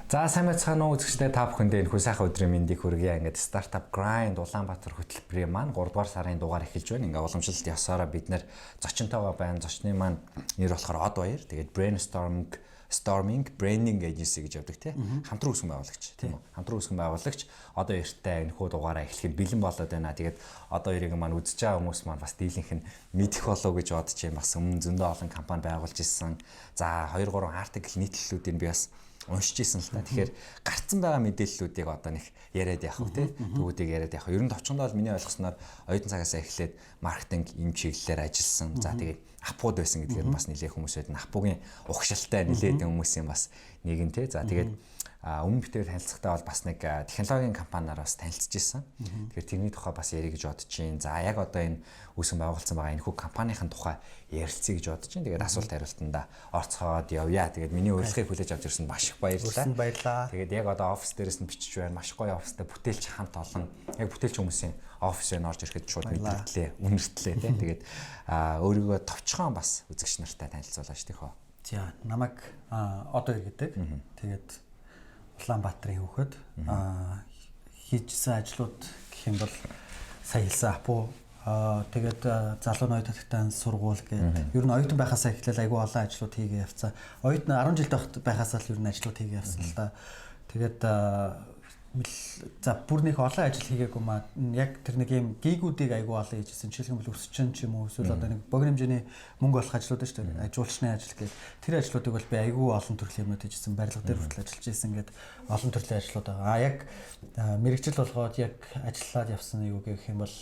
За сайн байцгаана уу үзэгчдээ та бүхэндээ энэ сайхан өдрийн мэндийг хүргье. Ингээд Startup Grind Улаанбаатар хөтөлбөрийн маань 3 дугаар сарын дугаар эхэлж байна. Ингээд уламжлалт явсараа бид нэр зочинтойгоо байна. Зочны маань нэр болохоор Од Баяр. Тэгээд Brainstorming Branding Agency гэж явдаг тий. Хамтран үүсгэн байгуулагч тийм үү? Хамтран үүсгэн байгуулагч Од Баяртай энэ хүү дугаараа эхлэхэд бэлэн болоод байна. Тэгээд Од Баярыг маань үзэж байгаа хүмүүс маань бас дийлэнх нь мэдэх болов гэж бодож байна. Бас өмнө зөндөө олон компани байгуулж ирсэн. За 2-3 артикл нийтлэлүүдийг би бас уншиж ирсэн л та. Тэгэхээр гарцсан байгаа мэдээллүүдийг одоо нэг яриад явах уу тий. Төвүүдийг яриад явах. Ер нь товчондоо миний ойлгосноор оюутан цагаас эхлээд маркетинг эм чиглэлээр ажилласан. За тэгээд апууд байсан гэдгээр бас нэлээд хүмүүсэд нь апугийн угшилтай нэлээд хүмүүсийн бас нэг нь тий. За тэгээд өмнө битээр танилцахтаа бол бас нэг технологийн компаниар бас танилцж ирсэн. Тэгэхээр тэрний тухай бас ярих гэж бодож байна. За яг одоо энэ үүсгэн байгуулсан байгаа энэ хүү компанийн тухай ярилцъя гэж бодож байна. Тэгээд асуулт хариултанда орцгоод явъя. Тэгээд миний урилгыг хүлээж авч ирсэнд маш их баярлалаа. Тэгээд яг одоо офис дээрээс нь бичиж байна. Маш гоё офистай бүтээлч хамт олон яг бүтээлч хүмүүсийн офисээр орж ирэхэд шууд мэдлээ, үнэртлээ тий. Тэгээд өөрийгөө товчхон бас үзэгч нартай танилцуулаа шүү дээ хөө. За намайг Од Баяр гэдэг. Тэгээд Улаанбаатарын хүүхэд хийжсэн ажлууд гэх юм бол сая хэлсэн апу тэгээд залууны оюутан тагтаан сургууль гэдэг. Ер нь оюутан байхасаа эхлээл айгүй олон ажлууд хийгээ явцсан. Оюутан 10 жил байхасаа л ер нь ажлууд хийгээ явсан л та. Тэгээд за бүр нэг олон ажил хийгээгүй маа яг тэр нэг юм гигүүдийг айгүй олон хийжсэн. Жишээлбэл өсчин ч юм уу эсвэл одоо нэг богино хэмжээний мөнгө олох ажлууд шүү дээ. Ажуулчны ажил гэдэг. Тэр ажлуудыг бол би айгүй олон төрлийн юмнууд хийжсэн. Барилга дээр хүртэл ажиллаж исэн гэдэг олон төрлийн ажлууд байгаа. Яг мэрэгжил болгоод яг ажиллаад явсан юу гэх юм бол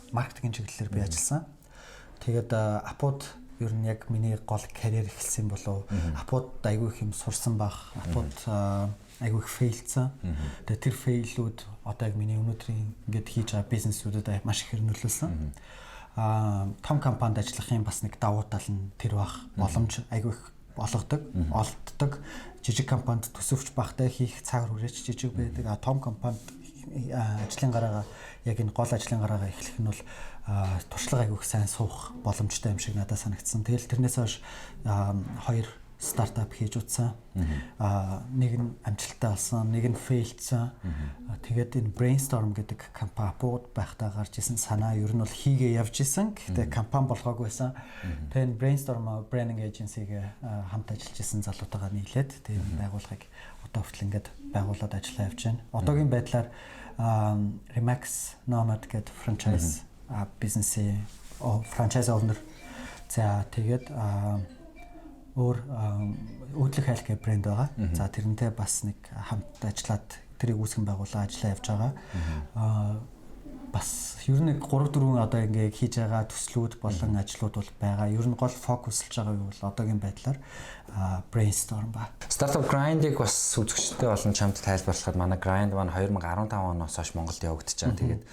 маркетинг чиглэлээр би ажилласан. Тэгээд апууд ер нь яг миний гол карьер эхэлсэн болов. Апууд айгүй их юм сурсан баг. Апууд айгүй их фейлцсан. Тэгээд тэр фейлүүд одоо яг миний өнөөдрийн ингээд хийж байгаа бизнесүүдэд маш их нөлөөлсөн. Том компанид ажиллахын бас нэг давуу тал нь тэр бах боломж айгүй их олддог. Жижиг компанид төсөвч багтай хийх цаг хүрээч жижиг байдаг. Том компанид ажлын гараагаа яг энэ гол ажлын гараагаа эхлэх нь бол туршлага айгүй их сайн суух боломжтой юм шиг надад санагдсан. Тэгэл тэрнээс хойш 2 стартап хийж утсан. Нэг нь амжилттай болсон, нэг нь фейлдсэн. Тэгээд энэ Brainstorm гэдэг компани апууд байхдаа гарч исэн санаа ер нь бол хийгээ явж исэн. Гэхдээ компани болгоогүй байсан. Тэгээд Brainstorm Branding Agency-гээ хамт ажиллаж исэн залуутайгаа нийлээд тэгээд байгууллагыг одоо хүртэл ингээд байгуулад ажиллаа явж байна. Одоогийн байдлаар Remax Nomad гэдэг franchise бизнесийн franchise owner. За тэгээд өөр өдлөх хайл гэх брэнд байгаа. За тэрнтэй бас нэг хамт ажиллаад тэрийг үүсгэн байгуулаад ажиллаа явж байгаа. Бас ер нь 3-4 одоо ингээ хийж байгаа төслүүд болон ажлууд бол байгаа. Ер нь гол фокуслж байгаа юу бол одоогийн байдлаар Brainstorm ба. Startup Grind-ыг бас үзэгчтэй болон чамд тайлбарлахад манай Grind маань 2015 оноос хойш Монголд явагдаж байгаа. Тэгээд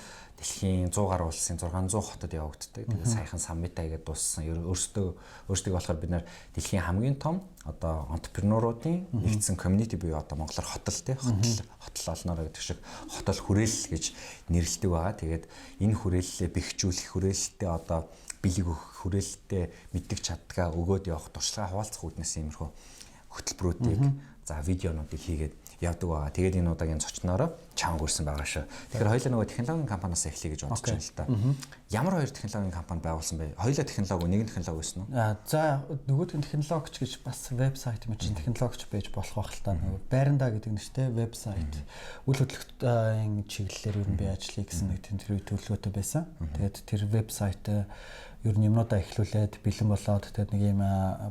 дэлхийн 100 гаруй улсын 600 хотод явагддаг. Тэгээд саяхан саммит хийгээд дууссан. Өөрсдөө болохоор бид нэр дэлхийн хамгийн том одоо энтерпренеруудын нэгдсэн community буюу одоо монголоор хотол тий хотол олноор гэдэг шиг хотол хүрээлэл гэж нэрлэдэг байгаа. Тэгээд энэ хүрээллээ бэхжүүлэх хүрээлэлтэй одоо бэлэг өгөх хүрээлэлтэй мэддэг чаддгаа өгөөд явах туршлага хуваалцах үүднээс иймэрхүү хөтөлбөрүүдийг за видеонуудыг хийгээд явдаг байгаа. Тэгээд энэ удаагийн зочноороо чанга хүрсэн байгаа шүү. Тэгэхээр хоёулаа нөгөө технологийн компаниас эхлэе гэж бодож байна л та. Ямар хоёр технологийн компани байгуулсан бэ? Хоёулаа технологи, нэг нь технологи байсан уу? За нөгөөдг нь технологич гэж бас вебсайт юм чинь технологич байж болох байх л та. Нөгөө байранда гэдэг нэртэй вебсайт. Үйл хөдлөлтийн чиглэлээр ер нь би ажиллая гэсэн нэг тэнцвэрийн төлөвлөгөөтэй байсан. Тэгээд тэр вебсайт ер нь юмнуудаа эхлүүлээд бэлэн болоод тэгээд нэг юм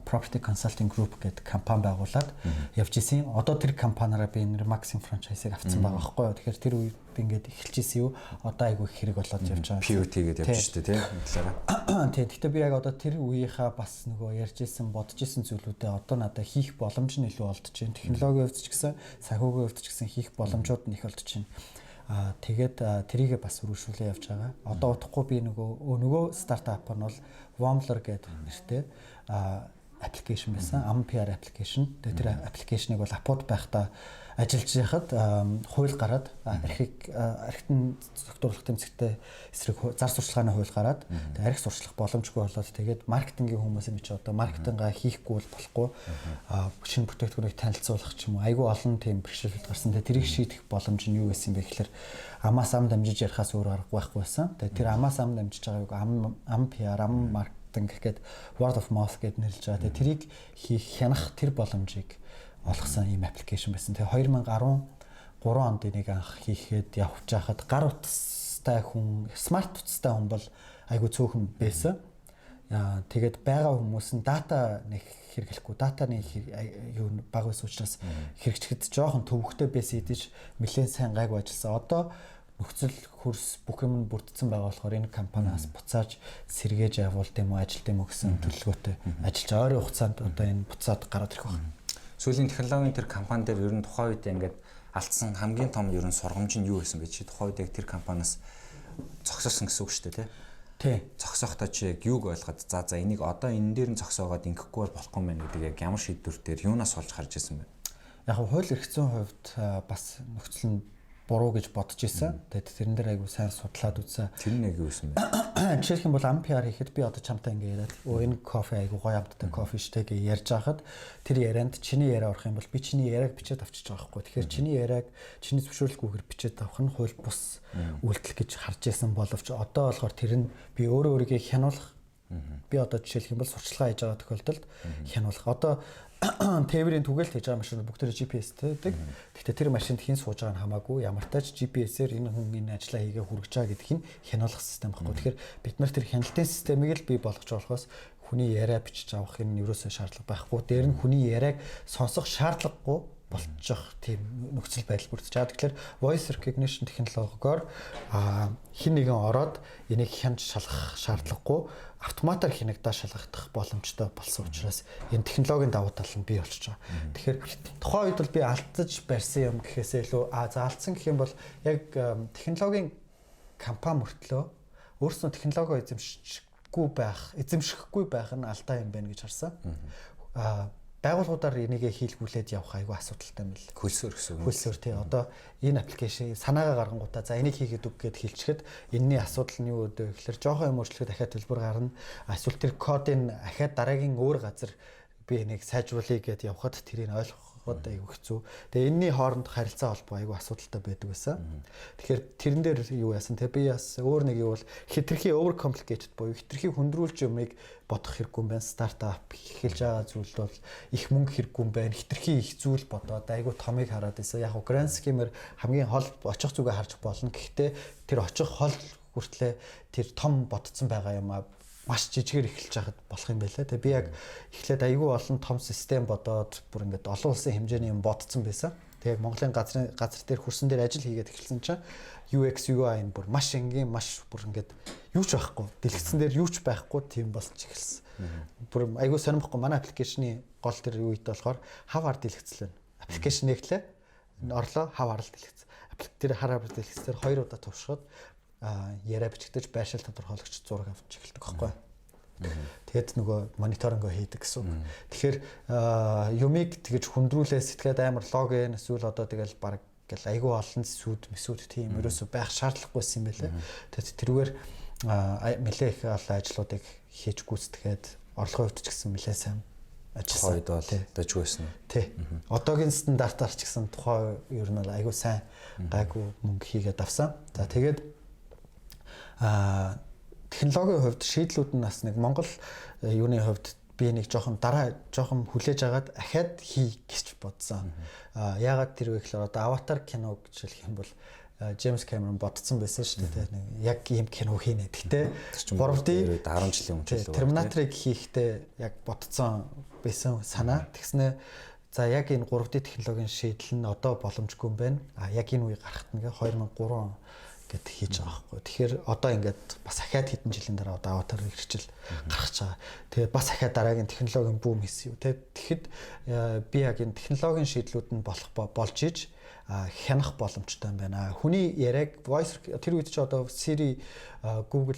Property Consulting Group гэдэг компани байгуулад явж исэн. Одоо тэр компаниараа би Remax-ийн франчайзыг авсан байгаа байхгүй юу. Тэгэхээр тэр үед ингээд эхэлж исэн юу. Одоо айгүй их хэрэг болоод явж байгаа. POT гэдэг явж штэ тийм талаараа. Тийм. Гэхдээ би яг одоо тэр үеийнхаа бас нөгөө ярьж исэн, бодож исэн зүйлүүдээ одоо надад хийх боломж нь илүү олдож байна. Технологийн хувьд ч гэсэн, санхүүгийн хувьд ч гэсэн хийх боломжууд нь их олдож байна. Тэгээд тэрийгээ бас өргөжүүлээ явж байгаа. Одоо утгагүй би нөгөө стартап нь бол Womler гэдэг нэртэй аппликейшн байсан. AmPR аппликейшн. Тэгээд тэр аппликейшнийг бол апууд байхдаа ажиллаж байхад хууль гараад архитектурын зөвлөх тэмцэгтэй эсрэг зар сурчлагын хууль гараад архи сурчлах боломжгүй болоод тэгээд маркетингийн хүмүүс юм чи одоо маркетингаа хийхгүй бол болохгүй шинэ бүтээгдэхүүнийг танилцуулах ч юм уу айгүй олон тийм бэрхшээлүүд гарсан. Тэгээд тэрийг шийдэх боломж нь юу гэсэн бэ гэхээр амаас ам дамжиж ярихаас өөр арга байхгүй байсан. Тэгээд тэр амаас ам дамжиж байгааг ам PR ам маркетинг гэхэд word of mouth гэд нэрлэж байгаа. Тэгээд тэрийг хийх хянах тэр боломжийг олгосон ийм аппликейшн байсан. Тэгээ 2013 онд энийг анх хийхэд явж байхад гар утастай хүн, смарт утастай хүн бол айгүй цөөхөн байсан. Тэгээд байгаа хүмүүс нь дата нэг хэрэглэхгүй, датаны юу бага байсан учраас хэрэгжихэд жоохон төвөгтэй байсан идэж нэлээд сайн гайгүй ажилласан. Одоо нөхцөл хөрс бүх юм бүрдсэн байгаа болохоор энэ компаниас буцааж сэргээж явуул тийм үү ажилт юм гэсэн төлөвлөгөөтэй ажиллаж ойрын хугацаанд одоо энэ буцаад гараад ирэх байна. Сүүлийн технологийн тэр компани дээр ер нь тухайн үед ингээд алдсан хамгийн том ер нь сургамж нь юу байсан бэ? Чи тухайн үед яг тэр компаниас зогсоосон гэсэн үг шүү дээ, тий? Зогсохдоо чи яг юуг ойлгоод за энийг одоо энэ дээр нь зогсоогоод ингэхгүй бол болохгүй мэн гэдэг яг ямар шийдвэр дээр юунаас олж харж ирсэн бэ? Яг хууль эрх зүйн хувьд бас нөхцөл нь буруу гэж бодож исэн. Тэгээд тэрэн дээр айгүй сайн судлаад үзсэн. Тэр нь яг юу байсан бэ? Жишээлх юм бол ампиар хийхэд би одоо чамтай ингэ яриад энэ кофе айгүй гоё амттай кофе штэ гэж ярьж байхад тэр ярианд чиний яриа орох юм бол би чиний яриаг бичээд авчиж байгаа хгүй. Тэгэхээр чиний яриаг чиний зөвшөөрлгүйгээр бичээд авах нь хууль бус үйлдэл гэж харж исэн боловч одоо болохоор тэр нь би өөрийгөө хянуулах би одоо жишээлх юм бол сурчлагаа хийж байгаа тохиолдолд хянуулах. Одоо тээврийн түгээлт хийж байгаа машин бүгд GPS-тэй байдаг. Гэхдээ тэр машинд хэн сууж байгаа нь хамаагүй. Ямар ч тач GPS-ээр энэ хүн энэ ажлаа хийгээ хүргэж байгаа гэдгийг нь хянуулах систем баггүй. Тэгэхээр бид нар тэр хяналтын системийг л бий болгож болохоос хүний яриа бичиж авах энэ юусоо шаардлага байхгүй. Дээр нь хүний яриаг сонсох шаардлагагүй болчих тийм нөхцөл байдал бүрдэж байгаа. Тэгэхээр voice recognition технологиор хэн нэгэн ороод энийг хянж шалгах шаардлагагүй автоматар хянагдаа шалгагдах боломжтой болсон учраас энэ технологийн давуу тал нь бий болчихж байгаа. Тэгэхээр тухайн үед бол би алдаж барьсан юм гэхээсээ илүү алдсан гэх юм бол яг технологийн компани мөртлөө өөрснөө технологи эзэмшихгүй байх нь алдаа юм байна гэж харсан. Байгууллагуудаар энийг хийлгүүлээд явах айгүй асуудалтай юм л. Хөлсөөр гэсэн үг. Хөлсөөр тий. Одоо энэ аппликейшн санаагаа гаргангуудаа за энийг хийгээд үг гэд хэлчихэд энэний асуудал нь юу вэ гэхээр жоохон юм өөрчлөхөд дахиад төлбөр гарна. Эсвэл тэр кодын ахаад дараагийн өөр газар би энийг сайжруулъя гэд явхад тэрийг ойлгоход айгүй хэцүү. Тэгээ энэний хооронд харилцаа холбоо айгүй асуудалтай байдаг байсан. Тэгэхээр тэрэн дээр юу яасан те би бас өөр нэг юу бол хитрхи over complicated буюу хитрхи хөндрүүлж юмыг бодох хэрэггүй юм байна. Стартап эхэлж байгаа зүйлд бол их мөнгө хэрэггүй юм байна. Хитрхи их зүйл бодоод айгүй томыг хараад байсан. Яг grand scheme-ээр хамгийн хол очих зүгээ харж болно. Гэхдээ тэр очих хол хүртлээ тэр том бодцсон байгаа юм аа маш жижигээр эхэлж байхад болох юм байлаа. Тэгээ би яг эхлээд айгүй олон том систем бодоод бүр ингээд олон улсын хэмжээний юм бодцсон байсан. Тэгээ Монголын газар дээр хөрсөн дээр ажил хийгээд эхэлсэн чинь UX UI нь бүр маш энгийн маш бүр ингээд юу ч байхгүй. Дэлгэцэн дээр юу ч байхгүй тийм болж эхэлсэн. Бүр айгүй сонирхолтой манай аппликейшны гол тэр юу ит болохоор хав хар дэлгэцлэн. Аппликейшн нэглээ. Орлоо хав хар дэлгэц. Тэр хар хар дэлгэцээр 2 удаа товшгоод яриа бичигдэж байршил тодорхойлогч зураг авч эхэлдэг байхгүй. Тэгээд нөгөө мониторингоо хийдэг гэсэн. Тэгэхээр юмыг тэгэж хүндрүүлээ сэтгээд амар логин эсвэл одоо тэгэл баг гэл айгүй олон сүд тийм ерөөсөө байх шаардлагагүйсэн юм байлаа. Тэгээд тэрүүгээр нэлээ их олон ажлуудыг хийж гүйцэтгээд орлогын хувьд ч гэсэн нэлээ сайн ажилласан. Тухайд бол дэж байсан уу? Тий. Одоогийн стандартаар ч гэсэн тухай ер нь бол айгүй сайн гайгүй мөнгө хийгээд авсан. За тэгээд технологийн хувьд шийдлүүд нь бас нэг Монгол юуны хувьд би нэг жоохон хүлээж агаад ахаад хий гэж бодсон. Яагаад тэр вэ гэхээр одоо аватар кино гэж хэлэх юм бол Джеймс Кэмерон бодсон байсан шүү дээ. Яг ийм кино хийнэ. Гэхдээ 3D 10 жилийн өмнө Терминаторыг хийхдээ яг бодсон байсан санаа. Тэгснэ за яг энэ 3D технологийн шийдэл нь одоо боломжгүй юм байна. Яг энэ үе гарахт нэг 2003 гэд хийж байгаа байхгүй. Тэгэхээр одоо ингээд бас ахаад хэдэн жилийн дараа одоо аватар хэрэгжил гарч байгаа. Тэгээд бас ахаад дараагийн технологийн бүүм хийсэн юу. Тэгэхэд би яг энэ технологийн шийдлүүд нь болж иж хянах боломжтой юм байна. Хүний яриаг voice тэр үед чи одоо Siri, Google,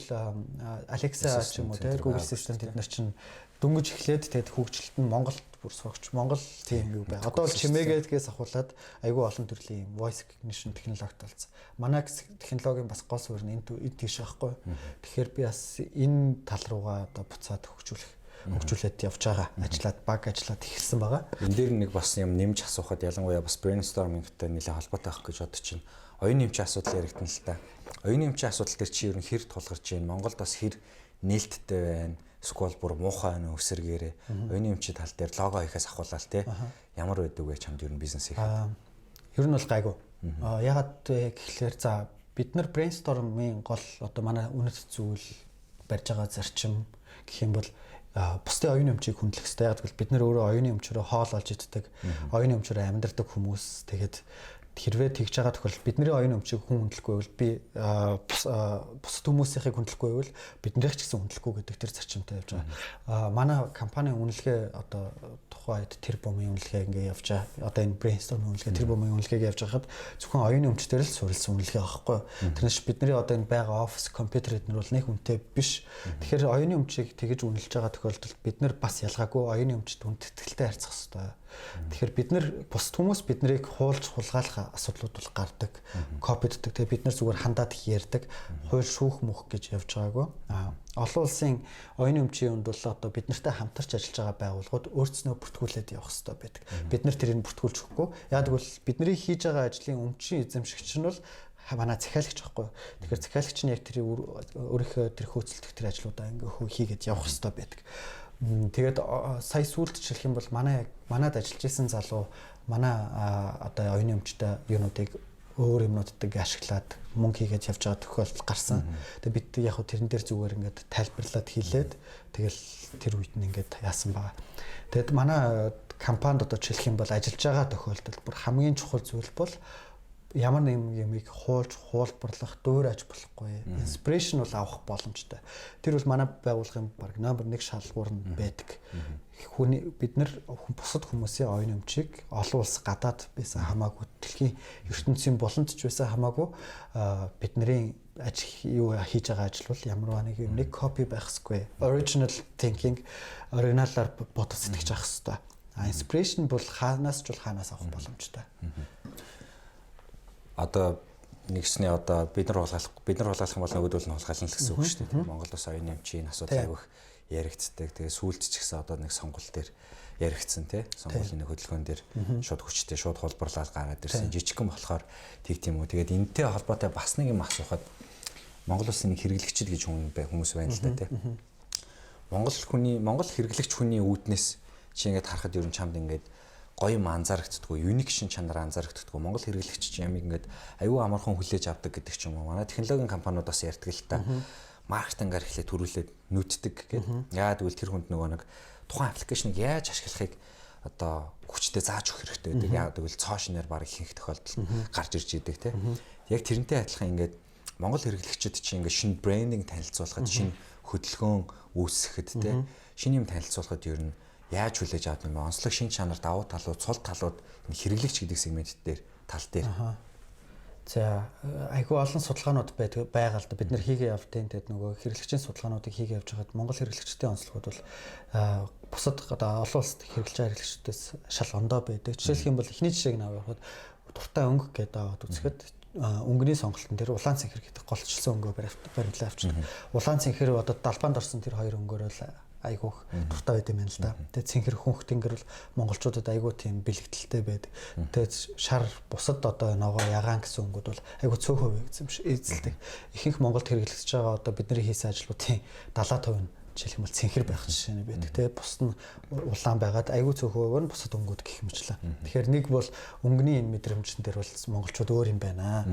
Alexa ч юм уу те Google Assistant эдгээр чинь дөнгөж эхлээд тэгээд хөгжилт нь Монголд бүр суугч Монгол тийм юу бай. Одоо чимээгээдгээс ахуулаад айгүй олон төрлийн voice recognition технологи талцсан. Манай технологийн бас гол суурь нь энэ тийш байхгүй. Тэгэхээр би бас энэ тал руугаа одоо буцаад хөгжүүлээд явж байгаа. Ажиллаад баг ажиллаад эхэлсэн байгаа. Энэ дээр нэг бас юм нэмж асуухад ялангуяа бас brainstorming-тэй нэлээд холбоотой байх гэж бодож байна. Оюун нэмчийн асуудал яригдана л та. Оюун нэмчийн асуудал дээр чи ер нь хэр тулгарч байна? Монголд бас хэр нээлттэй байна? Эсвэл бүр муухай байна уу өсөргээрээ? Оюун нэмчийн тал дээр лого хийхээс ахуулаад те. Ямар байдаг вэ чамд ер нь бизнес хийх? Ер нь бол гайгүй. Ягаад гэхлээр за бид нар brainstorm-ийн гол одоо манай үнэт зүйл барьж байгаа зарчим гэх юм бол бусдын оюун өмчийг хүндлэх хэрэгтэй. Яг гэвэл бид нар өөрөө оюуны өмчөөрөө хоол олж иддэг, оюуны өмчөөрөө амьдардаг хүмүүс. Тэгээд хэрвээ тэгж байгаа тохиолдолд бидний оюун өмчийг хүн хүндлэхгүй бол би бусад хүмүүсийнхийг хүндлэхгүй бол биднийх ч гэсэн хүндлэхгүй гэдэг тэр зарчимтай явж байгаа. Манай компанийн үнэлгээ одоо тухайд тэр бомын үнэлгээ ингээ явж байгаа. Одоо энэ brainstorm үнэлгээ тэр бомын үнэлгээг явж байхад зөвхөн оюуны өмчтөр л суурилсан үнэлгээ байхгүй. Тэрнээс бидний одоо энэ байгаа офис компьютер эднэр бол нэг үнэтэй биш. Тэгэхээр оюуны өмчийг тэгж үнэлж байгаа тохиолдолд бид нар бас ялгаагүй оюуны өмчт хүндэтгэлтэй харьцах хэрэгтэй. Тэгэхээр бид нар бусад хүмүүс бид нарыг хуулж хулгайлах асуудлууд бол гардаг, копиддаг. Тэгээ бид нар зүгээр хандаад ярьдаг, хууль шүүх мөх гэж явж байгаагүй. Олон улсын оюуны өмчийн үнд бол одоо бид нартай хамтарч ажиллаж байгаа байгууллагууд өөрснөө бүртгүүлээд явах хэрэгтэй байдаг. Бид нар тэрийг бүртгүүлж өгөхгүй. Яг гэвэл бидний хийж байгаа ажлын өмчийн эзэмшигч нь бол манай захиалагч байхгүй. Тэгэхээр захиалагч нь яг тэр өөрийнхөө тэр хөөцөлдөх тэр ажлуудаа ингээ хийгээд явах хэрэгтэй байдаг. Тэгээд сая сүүлд жишээлх юм бол манад ажиллаж исэн залуу манай одоо оюуны өмчтэй юунуудыг өөр юмнуудыг ашиглаад мөнгө хийгээд явж байгаа тохиолдол гарсан. Тэгээд бид яг хөө тэрэн дээр зүгээр ингээд тайлбарлаад хийлээд тэгэл тэр үед нь ингээд яасан байгаа. Тэгэд манай компанид одоо жишээлх юм бол ажиллаж байгаа тохиолдолд бүр хамгийн чухал зүйл бол ямар нэг юмыг хуулбарлах, дөөрэж болохгүй. Inspiration бол авах боломжтой. Тэр бол манай байгууллагын баг номер 1 шалгуур нь байдаг. Бид нар бусад хүмүүсийн оюун өмчийг олон улс гадаад байсан хамаагүй, дэлхийн ертөнцийн буланд ч байсан хамаагүй бидний юу хийж байгаа ажил бол ямар нэг юмыг копи байх ёсгүй. Original thinking, оригиналаар бодож сэтгэж авах хэрэгтэй. Inspiration бол хаанаас авах боломжтой. Одоо нэгсний одоо бид нар хулгайлах юм бол нөгөөдөл нь хулгайлна л гэсэн үг шүү дээ. Монгол бас оюуны эмчийн асуудал авих яригддаг. Тэгээ сүүлд ч гэсэн одоо нэг сонгуул дээр яригдсан тий. Сонгуулийн нэг хөдөлгөөн дээр шууд хүчтэй шууд хулбарлал гараад ирсэн. Жижигхэн болохоор тийм үү. Тэгээд энэтэй холбоотой бас нэг юм асуухад Монгол улсын нэг хэрэглэгчд гэж хүмүүс байна л да тий. Монгол хэрэглэгч хүний үүднээс чи ингээд харахад ер нь чамд ингээд гоё анзаарагддаггүй, юник шин чанар анзаарагддаггүй. Монгол хэрэглэгч чинь ямиг ингээд аюу амархан хүлээж авдаг гэдэг ч юм уу. Манай технологийн компаниуд бас ярьдаг л та. Маркетингаар эхлээд төрүүлээд нүддэг гэдэг. Яагаад гэвэл тэр хүнд нөгөө нэг тухайн аппликейшнийг яаж ашиглахыг одоо хүчтэй зааж өгөх хэрэгтэй байдаг. Яагаад гэвэл цоо шинээр баг ихэнх тохиолдолд гарч ирж идэг те. Яг тэрнтэй адилхан ингээд Монгол хэрэглэгчид чинь ингээд шинэ брендинг танилцуулахад, шинэ хөдөлгөөн үүсгэхэд те. Шинэ юм танилцуулахад ер нь яаж хүлээж авдаг юм бэ? Онцлог шин чанар, давуу талууд, сул талууд хэрэглэгч гэдэг сегмент дээр тал дээр. За айгүй олон судалгаанууд байгаа л да. Бид нэр хийгээ явтын тэгэд нөгөө хэрэглэгчийн судалгаануудыг хийгээ явж байгаад Монгол хэрэглэгчдийн онцлогуд бол бусад одоо олон улсад хэрэглэж байгаа хэрэглэгчдээс шал ондоо байдаг. Жишээлх юм бол эхний жишээг нь аваад дуртай өнгө гэдэг аваад үзэхэд өнгөний сонголтын дээр улаан цэнхэр гэдэг голчлсон өнгөө баримтлаа авчихна. Улаан цэнхэр одоо далбаанд орсон тэр хоёр өнгөөрөө л айгүйх дуртай байд юм байна л да. Тэгээд цэнхэр хүнх тэнгэр бол монголчуудад айгүй тийм бэлэгдэлтэй байдаг. Тэгээд шар бусад одоо ногоо ягаан гэсэн өнгүүд бол айгүй цөөхөө байсан юм шиг эзэлдэг. Ихэнх Монголд хэрэглэж байгаа одоо бидний хийсэн ажлуудын 70% нь жишээлх юм бол цэнхэр байх жишээ нь байдаг. Тэгээд бусд нь улаан байгаад айгүй цөөхөө нь бусад өнгүүд гэх мэтлээ. Тэгэхээр нэг бол өнгөний энэ мэдрэмжэн дээр бол монголчууд өөр юм байна.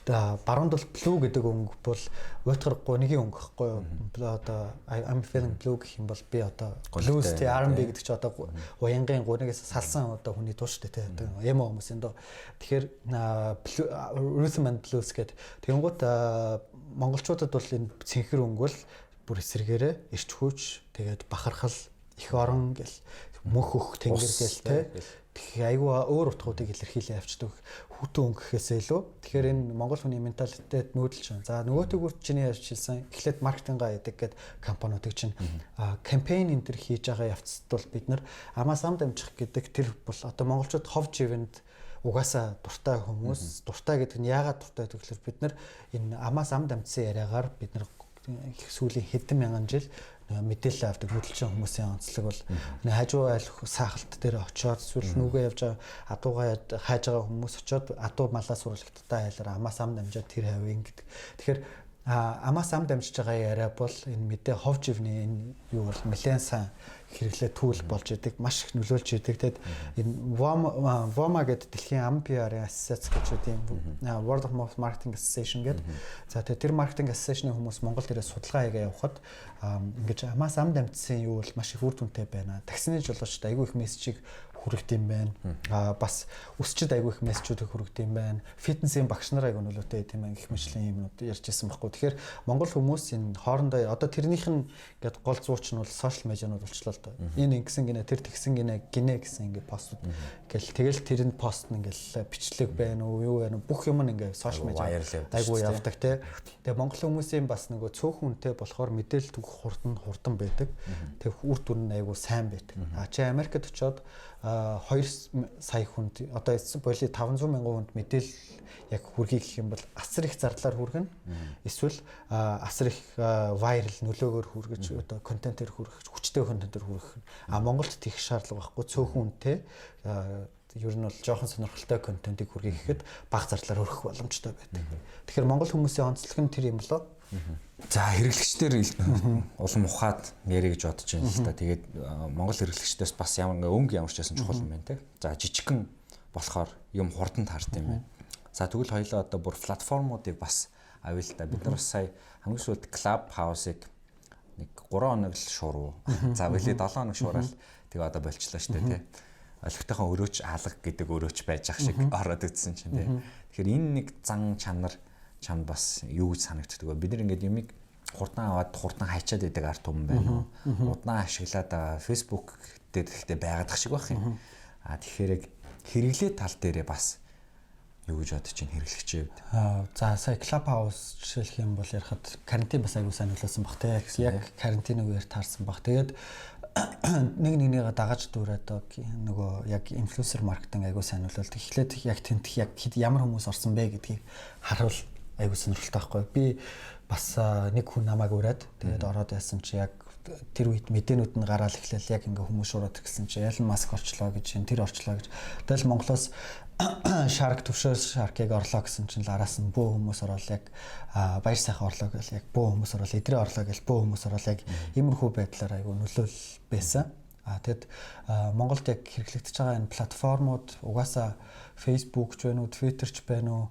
Тэгээд баруунд бол blue гэдэг өнгө бол уйтгар гунигийн өнгө гэхгүй юу? Одоо I'm feeling blue гэх юм бол би одоо blues тий R&B гэдэг чи одоо уянгийн гунигээс салсан одоо хүний дуу шүү дээ тий. Эмо хүмүүсийн дуу. Тэгэхээр rhythm and blues гэдэг. Тэгэнгუთ монголчуудад бол энэ цэнхэр өнгө бол бүр эсэргээрээ эрч хүч тэгээд бахархал их орон гэл мөнх өх тэнгэр гээл те. Тэгэхээр айгүй өөр утгуудыг илэрхийлээ явчихдаг. Хүүтэн өнгөхөөсөө илүү. Тэгэхээр энэ монгол хүний менталитет нүүдэлж байна. За нөгөөтөг үр чиний ярьж хэлсэн эхлээд маркетингаа яадаг гэд компаниудыг чинь кампайн энэ төр хийж байгаа явцад бол бид нар амаас ам дамжих гэдэг тэр бол одоо монголчууд хов живэнд угаасаа дуртай хүмүүс дуртай гэдэг нь яагаад дуртай гэдэг вэ? Бид нар энэ амаас ам дамжсан яриагаар бид нар сүүлийн хэдэн мянган жил мэдээлэл авдаг хөдөлгөөн хүмүүсийн онцлог бол хажуу айл сахалт дээр очиод эсвэл нүгэ явж байгаа адуугаа хайж байгаа хүмүүс очиод адуу малаа сурлагттай айлаар амаас ам дамжаад тэр хавийн гэдэг. Тэгэхээр амаас ам дамжиж байгаа яриа бол энэ мэдээ хов живний энэ юу бол нэлээд сайн хэрэглээ түүл болж идэг, маш их нөлөөлж идэг. Тэгэд энэ WOMA гэдэг дэлхийн ам PR-ын ассоциац гэж үтийм World of Mouth Marketing Association гэдэг. За тэр маркетинг ассоциашны хүмүүс Монголд ирээд судалгаа хийгээ явахад ингэж амаас ам дамжсан юу бол маш их үр дүнтэй байна. Таксины жолоочд айгүй их мессежийг хүргэдэг юм байна. Бас өсчид айгүй их мессежүүдийг хүргэдэг юм байна. Фитнесийн багш нар айгүй нөлөөтэй юм байна гэх мэтлийн юмнууд ярьжсэн байхгүй. Тэгэхээр монгол хүмүүс энэ хоорондоо одоо тэрнийх нь ингээд гол зууч нь бол сошиал медианууд болчлоо л доо. Энэ ингэсэн гинэ тэр тэгсэн гинэ гэсэн ингээд постууд гэл тэгэл тэр нь пост нь ингээд бичлэг байна уу юу байна бүх юм нь ингээд сошиал медиа айгүй явдаг те. Тэгээ монгол хүмүүсийн бас нөгөө цөөхөн үнэтэй болохоор мэдээлэл түгэх хурдан байдаг. Тэг үр дүн нь айгүй сайн байдаг. Чи Америкт очиод 2 сая хүнд одоо боли 500 мянган хүнд мэдээлэл яг хүргэе гэх юм бол асар их зардлаар хүргэнэ. Эсвэл асар их вайрал нөлөөгөөр хүргэж одоо контентээр хүргэж хүчтэй контентээр хүргэх. Монголд тийх шаардлага байхгүй цөөхөн үнэтэй ер нь бол жоохон сонирхолтой контентыг хүргэе гэхэд бага зардлаар хүргэх боломжтой байдаг. Тэгэхээр монгол хүмүүсийн онцлог нь тэр юм болоо. За хэрэглэгчдэр улам ухаад ярих гэж бодож байна л та. Тэгээд монгол хэрэглэгчдээс бас ямар ч байсан чухал юм байна те. За жижигхэн болохоор юм хурдан таард юм байна. За тэгвэл хоёлаа одоо бүр платформуудыг бас авъя л та. Бид нар бас сая хамгийн сүүлд Clubhouse-ыг нэг 3 хоног л шуурав. За билээ 7 хоног шуурал тэгээ одоо болчлаа шүү дээ те. Олигтойхон өрөөч алга гэдэг өрөөч байж ах шиг ороод идсэн чинь те. Тэгэхээр энэ нэг зан чанар чамд бас юу гэж санагддаг вэ? Бид нар ингээд юмыг хурдан аваад хурдан хайчаад идэг арт юм байна уу? Удаан ашиглаад байгаа Facebook дээр ихтэй байгаадах шиг байх юм. Тэгэхээр хэрэглээ тал дээрээ бас юу гэж бодож чинь хэрэглэгчээ. За сая Clubhouse жишээлх юм бол ярихад карантин бас аягүй сайн нөлөөсөн баг те. Яг карантины үеэр таарсан баг. Тэгээд нэгнийгээ дагаж дүүрээд нөгөө яг инфлюенсер маркетинг аягүй сайн нөлөөлдөг. Эхлээд яг тэнт яг ямар хүмүүс орсон бэ гэдгийг харуул аягүй сонирхолтой байхгүй. Би бас нэг хүн намайг ураад тэгээд ороод байсан чи яг тэр үед мэдээнүүд нь гараал эхлээл яг ингээ хүмүүс шуураад ирсэн чи Elon Musk орчлоо гэж тэр орчлоо гэж. Тэгэл Монголоос Shark төвшөөс Shark-ыг орлоо гэсэн чинь л араас нь бөө хүмүүс ороод яг баяр сайхан орлоо гэл яг бөө хүмүүс ороод эдрээ орлоо гэл бөө хүмүүс ороод яг иймэрхүү байдлаар аягүй нөлөөл байсан. Тэгэд Монголд яг хэрэглэгдэж байгаа энэ платформуд угаасаа Facebook ч байна уу, Twitter ч байна уу,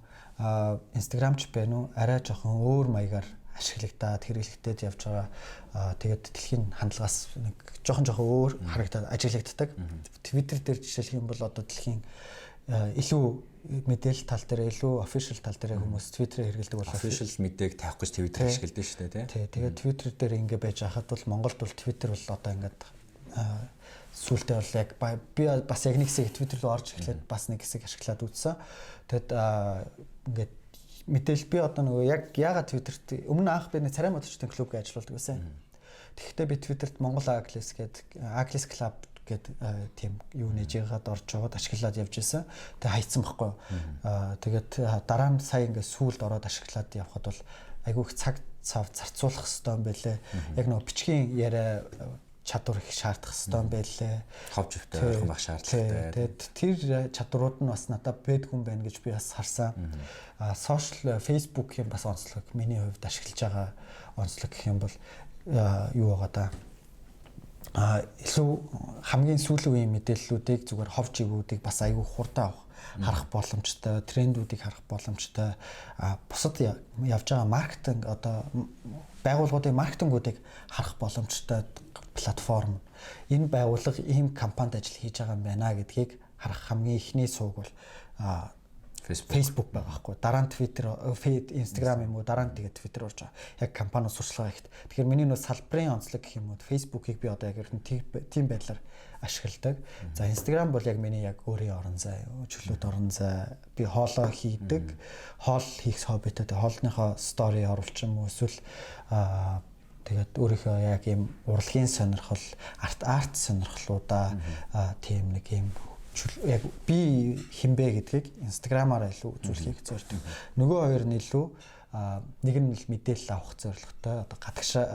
Instagram ч байна уу арай жоохон өөр маягаар ашиглагдаад хэрэглэгдээд явж байгаа. Тэгээд дэлхийн хандлагаас нэг жоохон өөр харагдаад ажиглагддаг. Twitter дээр жишээлх юм бол одоо дэлхийн илүү мэдээлэл тал дээр илүү official тал дээр хүмүүс Twitter-ээр хэрэглэдэг болоо. Official мэдээг тавих гэж Twitter ашигладаг шүү дээ, тий. Тэгээд Twitter дээр ингэ байж хахад бол Монголд бол Twitter бол одоо ингээд сүүлдээ бол яг би бас яг нэг хэсэг Twitter руу орж эхлээд бас нэг хэсэг ашиглаад үзсэн. Тэгэд ингээд мэдээлэл би одоо нөгөө яг яагаад Twitter-т өмнө анх би нэг царай модчтын клуб гэж ажилладаг байсан. Тэгэхдээ би Twitter-т Монгол Aglis гэдэг Aglis Club гэдэг тийм юу нээжгээд орж жоод ашиглаад явж исэн. Тэгээ хайцсан байхгүй. Тэгээд дараа нь сая ингээд сүүлд ороод ашиглаад явхад бол айгүй их цаг зарцуулах хэрэгтэй юм байлээ. Яг нөгөө бичгийн яриа чадвар их шаардах хэрэгтэй юм байлээ. Ховж өвтэй ойрхон байх шаардлагатай. Тэгээд тэр чадварууд нь бас надад бэдгүй юм байна гэж би бас харсан. Сошиал Facebook-ийн бас онцлог миний хувьд ашиглаж байгаа онцлог гэх юм бол юу байгаа да. Илүү хамгийн сүүлийн үеийн мэдээллүүдийг зүгээр ховж ивүүдийг бас айгүй хурдан авах харах боломжтой, трендүүдийг харах боломжтой. Бусад явж байгаа маркетинг одоо байгууллагуудын маркетингуудыг харах боломжтой платформ. Энэ байгууллага ийм компанид ажил хийж байгаа юм байна гэдгийг харах хамгийн ихний сууг бол Facebook байгаа байхгүй. Дараа нь Twitter, Instagram юм уу, дараа нь тэгээд Twitter орж байгаа. Яг компаниуд сурчлага ихт. Тэгэхээр миний нөө салбарын онцлог гэх юм уу Facebook-ыг би одоо яг тийм байдлаар ашигладаг. За Instagram бол яг миний яг өөрийн орон зай, чөлөөт орон зай. Би хоолоо хийдэг. Хоол хийх хоббитой. Хоолныхоо стори оруулах юм уу эсвэл тэгээд өөрийнхөө яг ийм урлагийн сонирхол, арт сонирхлуудаа тийм нэг ийм яг би хинбэ гэдгийг инстаграмаар илүү үзүүлэхийг зорддог. Нөгөө хоёр нь илүү нэг нь мэдээлэл авах зорилготой, одоо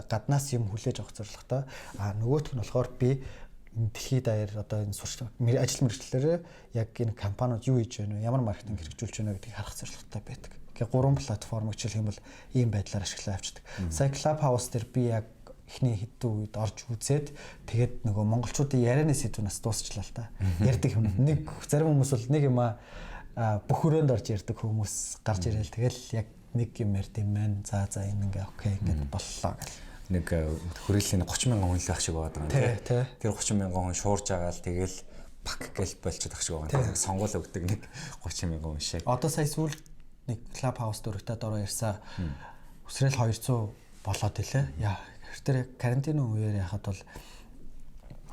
гаднаас юм хүлээж авах зорилготой. Нөгөөх нь болохоор би дэлхийд даяар одоо энэ ажил мэргэжлэрээ яг энэ компаниуд юу хийж байна вэ? Ямар маркетинг хэрэгжүүлж байна вэ гэдгийг харах зорилготой байдаг. Тэгэхээр 3 платформыг жишээлх юм бол ийм байдлаар ашиглаа авчдаг. Сая Clubhouse дээр би яг эхний хэдэн үед орж үзээд тэгээд нөгөө монголчуудын ярианы сэдвүүнээс дуусчлаа л та. Ярьдаг юм. Нэг зарим хүмүүс бол нэг юм бүх өрөөнд орж ярьдаг хүмүүс гарч ирээл тэгэл яг нэг юм ярьд юм байна. За энэ ингээ окей ингээд боллоо гэл. Нэг хүрээллийн 30,000 хүн л байх шиг байгаа юм тий. Тэр 30,000 хүн шуурж байгаа л тэгэл пак гэл болчиход ах шиг байгаа. Сонгол өгдөг нэг 30,000 хүн шиг. Одоо сая сүүл нэг Clubhouse дөрөвтөд ороо ирсэн. Өсрэл 200 болоод илээ. Яа тэр карантины үеэр яхад бол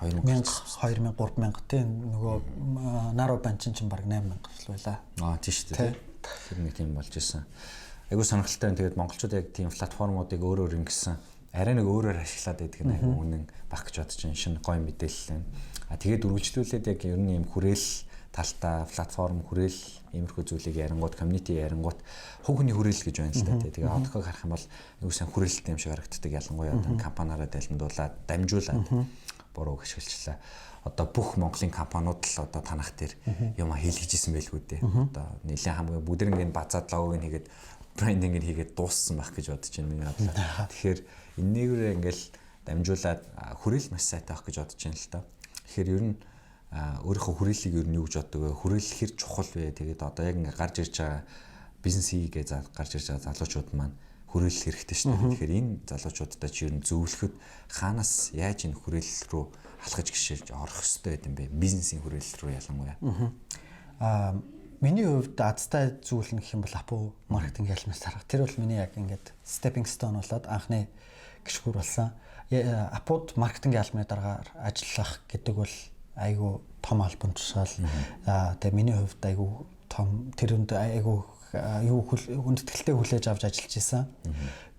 2000 3000 тийм нөгөө Наро банчин ч баг 8000 л байла. Тийм шүү дээ. Тэр нэг тийм болж исэн. Айгуу сонирхолтой. Тэгээд монголчууд яг тийм платформуудыг өөр ингэсэн арай нэг өөрөөр ашиглаад байдаг нэг үнэн баг гэж бодож байна. Шинэ гоё мэдээлэл байна. Тэгээд үргэлжлүүлээд яг ер нь юм хүрээл талтай платформ хүрээл иймэрхүү зүйлийг ярингууд community ярингууд хүүхний хүрээл гэж байна л да. Тэгээ одохыг харах юм бол юу сайн хүрээлэлтэй юм шиг харагддаг. Ялангуяа компаниараа дэлгэмдүүлээд дамжуулаад буруу ашиглажлаа. Одоо бүх Монголын компаниуд л одоо танах дээр юм хийлгэжсэн байлгүй дээ. Одоо нэлээд хамгийн бүгдэрийн базаад логог хийгээд брендинг хийгээд дууссан байх гэж бодож байна миний бодлоо. Тэгэхээр энэгээр ингээл дамжуулаад хүрээл маш сайтай байх гэж бодож байна л да. Тэгэхээр ер нь өөрийнхөө хүрээллийг ер нь юу гэж боддог вэ? Хүрээл хэр чухал вэ? Тэгээд одоо яг ингээ гарч ирж байгаа бизнес хийгээ гарч ирж байгаа залуучууд маань хүрээл хэрэгтэй шүү дээ. Тэгэхээр энэ залуучуудтай чи ер нь зөвлөхөд хаанаас яаж энэ хүрээл рүү алхаж гიშээж орох хэрэгтэй байд юм бэ? Бизнесийн хүрээл рүү ялангуяа. Миний хувьд азтай зүйл нь гэх юм бол апу маркетинг ялмаас харах. Тэр бол миний яг ингээд stepping stone болоод анхны гიშгүүр болсон. Апуд маркетинг ялмны дараагаар ажиллах гэдэг бол айгу том албан тушаал. Тэгээ миний хувьд айгу том тэрэнд айгу юу хүндэтгэлтэй хүлээж авч ажиллаж исэн.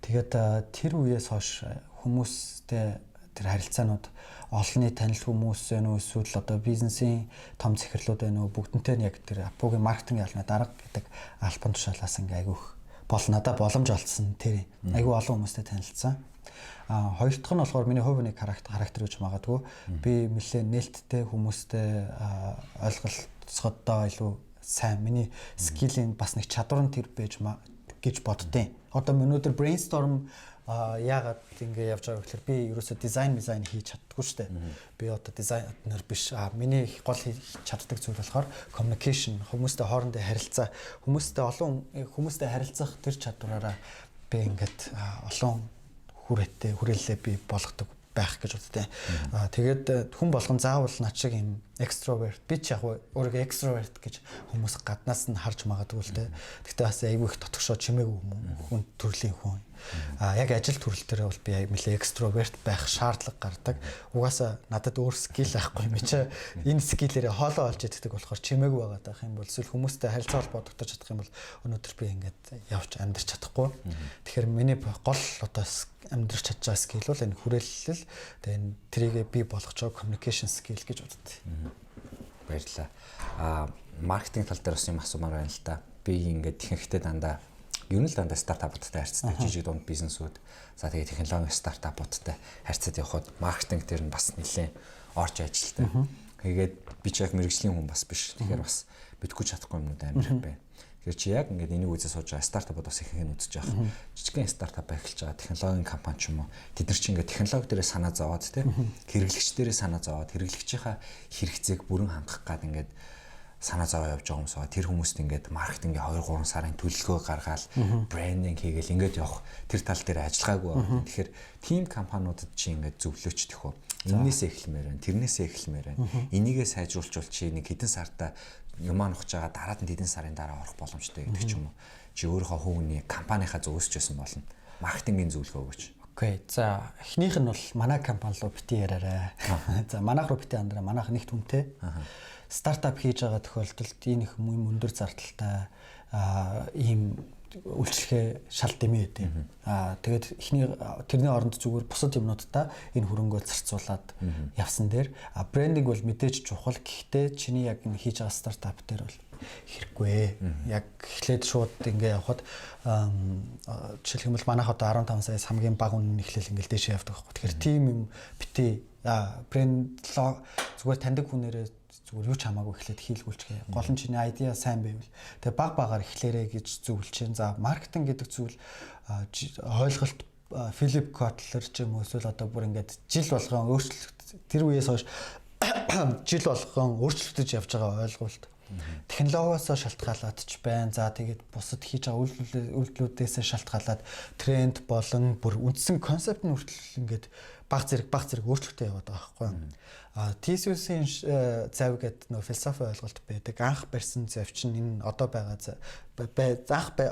Тэгээд тэр үеэс хойш хүмүүстэй тэр харилцаанууд олонний танил хүмүүс вэ нүү эсвэл одоо бизнесийн том захирлууд вэ нүү бүгднтэй нь яг тэр апугийн маркетинг ялмны дарга гэдэг албан тушаалаас ингээ айгуух надад боломж олцсон тэр айгу олон хүмүүстэй танилцсан. Хоёр дахь нь болохоор миний хувийн характер гэж магадгүй би нэлээд нээлттэй хүмүүстэй ойлголцоходоо илүү сайн миний скиллийн бас нэг чадвар нь тэр байж гэж боддیں۔ Одоо өнөөдөр brainstorm яагаад ингэ явж байгаа гэхээр би ерөөсөө дизайн хийж чаддаггүй шүү дээ. Би одоо дизайнер биш. Миний гол чаддаг зүйл болохоор communication, хүмүүстэй хоорондын харилцаа, хүмүүстэй харилцах тэр чадвараараа би ингээд олон хүрээлэлээ би болгодог байх гэж боддیں۔ Тэгээд хүн болгон заавал над шиг юм extrovert би ч яг өөрийгөө extrovert гэж хүмүүс гаднаас нь харж магадгүй л дээ. Гэхдээ бас айгүй их дотгошоо чимээгүй хүн төрлийн хүн. Яг ажил төрөл дээр бол би нэлээ extrovert байх шаардлага гардаг. Угаасаа надад өөр скил байхгүй юм чи энэ скиллээрээ хоолоо олж идэх болохоор чимээгүй байгаа даа юм бол эсвэл хүмүүстэй харилцаа холбогдож чадах юм бол өнөөдөр би ингээд явж амьдарч чадахгүй. Тэгэхээр миний гол одоо амьдарч чадж байгаа скил бол энэ хүрээлэл. Тэгээ энэ трийгээ би болгож байгаа communication skill гэж боддог. Баярлалаа. Маркетинг тал дээр бас юм асуумаар байна л да. Би ингээд техниктэй дандаа ер нь л дандаа стартапуудтай харьцдаг жижиг дунд бизнесүүд. За тэгээ технологи стартапуудтай харьцаад явхад маркетинг дээр нь бас нэлээд орж ажилттай. Тэгээд би ч яг мэрэгжлийн хүн бас биш. Тэгэхээр бас битгүү чадахгүй юмнууд амар их байна. Тэгэхээр чи яг ингээд энийг үзэж сууж байгаа стартапууд бас их хэн үзэж байгаа. Жижигхэн стартап эхэлж байгаа технологийн компани ч юм уу. Тэд нар чи ингээд технологи дээрээ санаа зовоод тийм хэрэглэгч дээрээ санаа зовоод хэрэглэгчийнхаа хэрэгцээг бүрэн хангах гад ингээд санаа зовоо явж байгаа юмсаа тэр хүмүүст ингээд маркетингийн 2-3 сарын төлөвлөгөө гаргаад брендинг хийгээл ингээд явах тэр тал дээр ажиллагаагүй байна. Тэгэхээр team компаниудад чи ингээд зөвлөөч тэхүү. Эннээсээ эхлэмээр байна. Тэрнээсээ эхлэмээр байна. Энийгээ сайжруулчвал чи нэг хэдэн сартаа юм ухаж байгаа дараад нь хэдэн сарын дараа орох боломжтой гэдэг ч юм уу. Чи өөрийнхөө хувийн компанийнхаа зөвөөсч байсан болно. Маркетингийн зөвлөгөө өгөөч. Окей. За эхнийх нь бол манай компани руу бити яраарай. За манайх руу бити андраа манайх нэгт хүнтэй. Стартап хийж байгаа тохиолдолд энэ их өндөр зардалтай ийм үйлчлэгээ шал дэмий өгдөө. Тэгээд эхний тэрний оронд зүгээр бусад юмнуудаа энэ хөрөнгөө зарцуулаад явсан дээр брендинг бол мэдээж чухал. Гэхдээ чиний яг энэ хийж байгаа стартап дээр бол хэрэггүй. Яг эхлээд шууд ингээ явхад жишээлх юм бол манайх одоо 15 саяас хамгийн бага үнэ эхлэл ингээл дэшээ явдаг байхгүй. Тэгэхээр тим юм бити брэнд зүгээр таньдаг хүнээрээ зүгээр юу ч хамаагүй эхлээд хийлгүүлчихээ. Гол нь чиний айдиа сайн байвал тэгээ баг багаар эхлээрэй гэж зөвлөж чинь. За маркетинг гэдэг зүйл ойлголт Филип Котлер ч юм уу эсвэл одоо бүр ингээд жил болгон өөрчлөлт тэр үеэс хойш жил болгон өөрчлөгдөж явж байгаа ойлголт технологиос шалтгаалаад ч байна. За тэгээд бусад хийж байгаа үйлдэлүүдээс шалтгаалаад тренд болон бүр үндсэн концепт нь хүртэл ингээд баг зэрэг өөрчлөлттэй яваад байгаа байхгүй. TSUS-ийн зав гэдэг нөө философи ойлголт байдаг. Анх барьсан зав чинь энэ одоо байгаа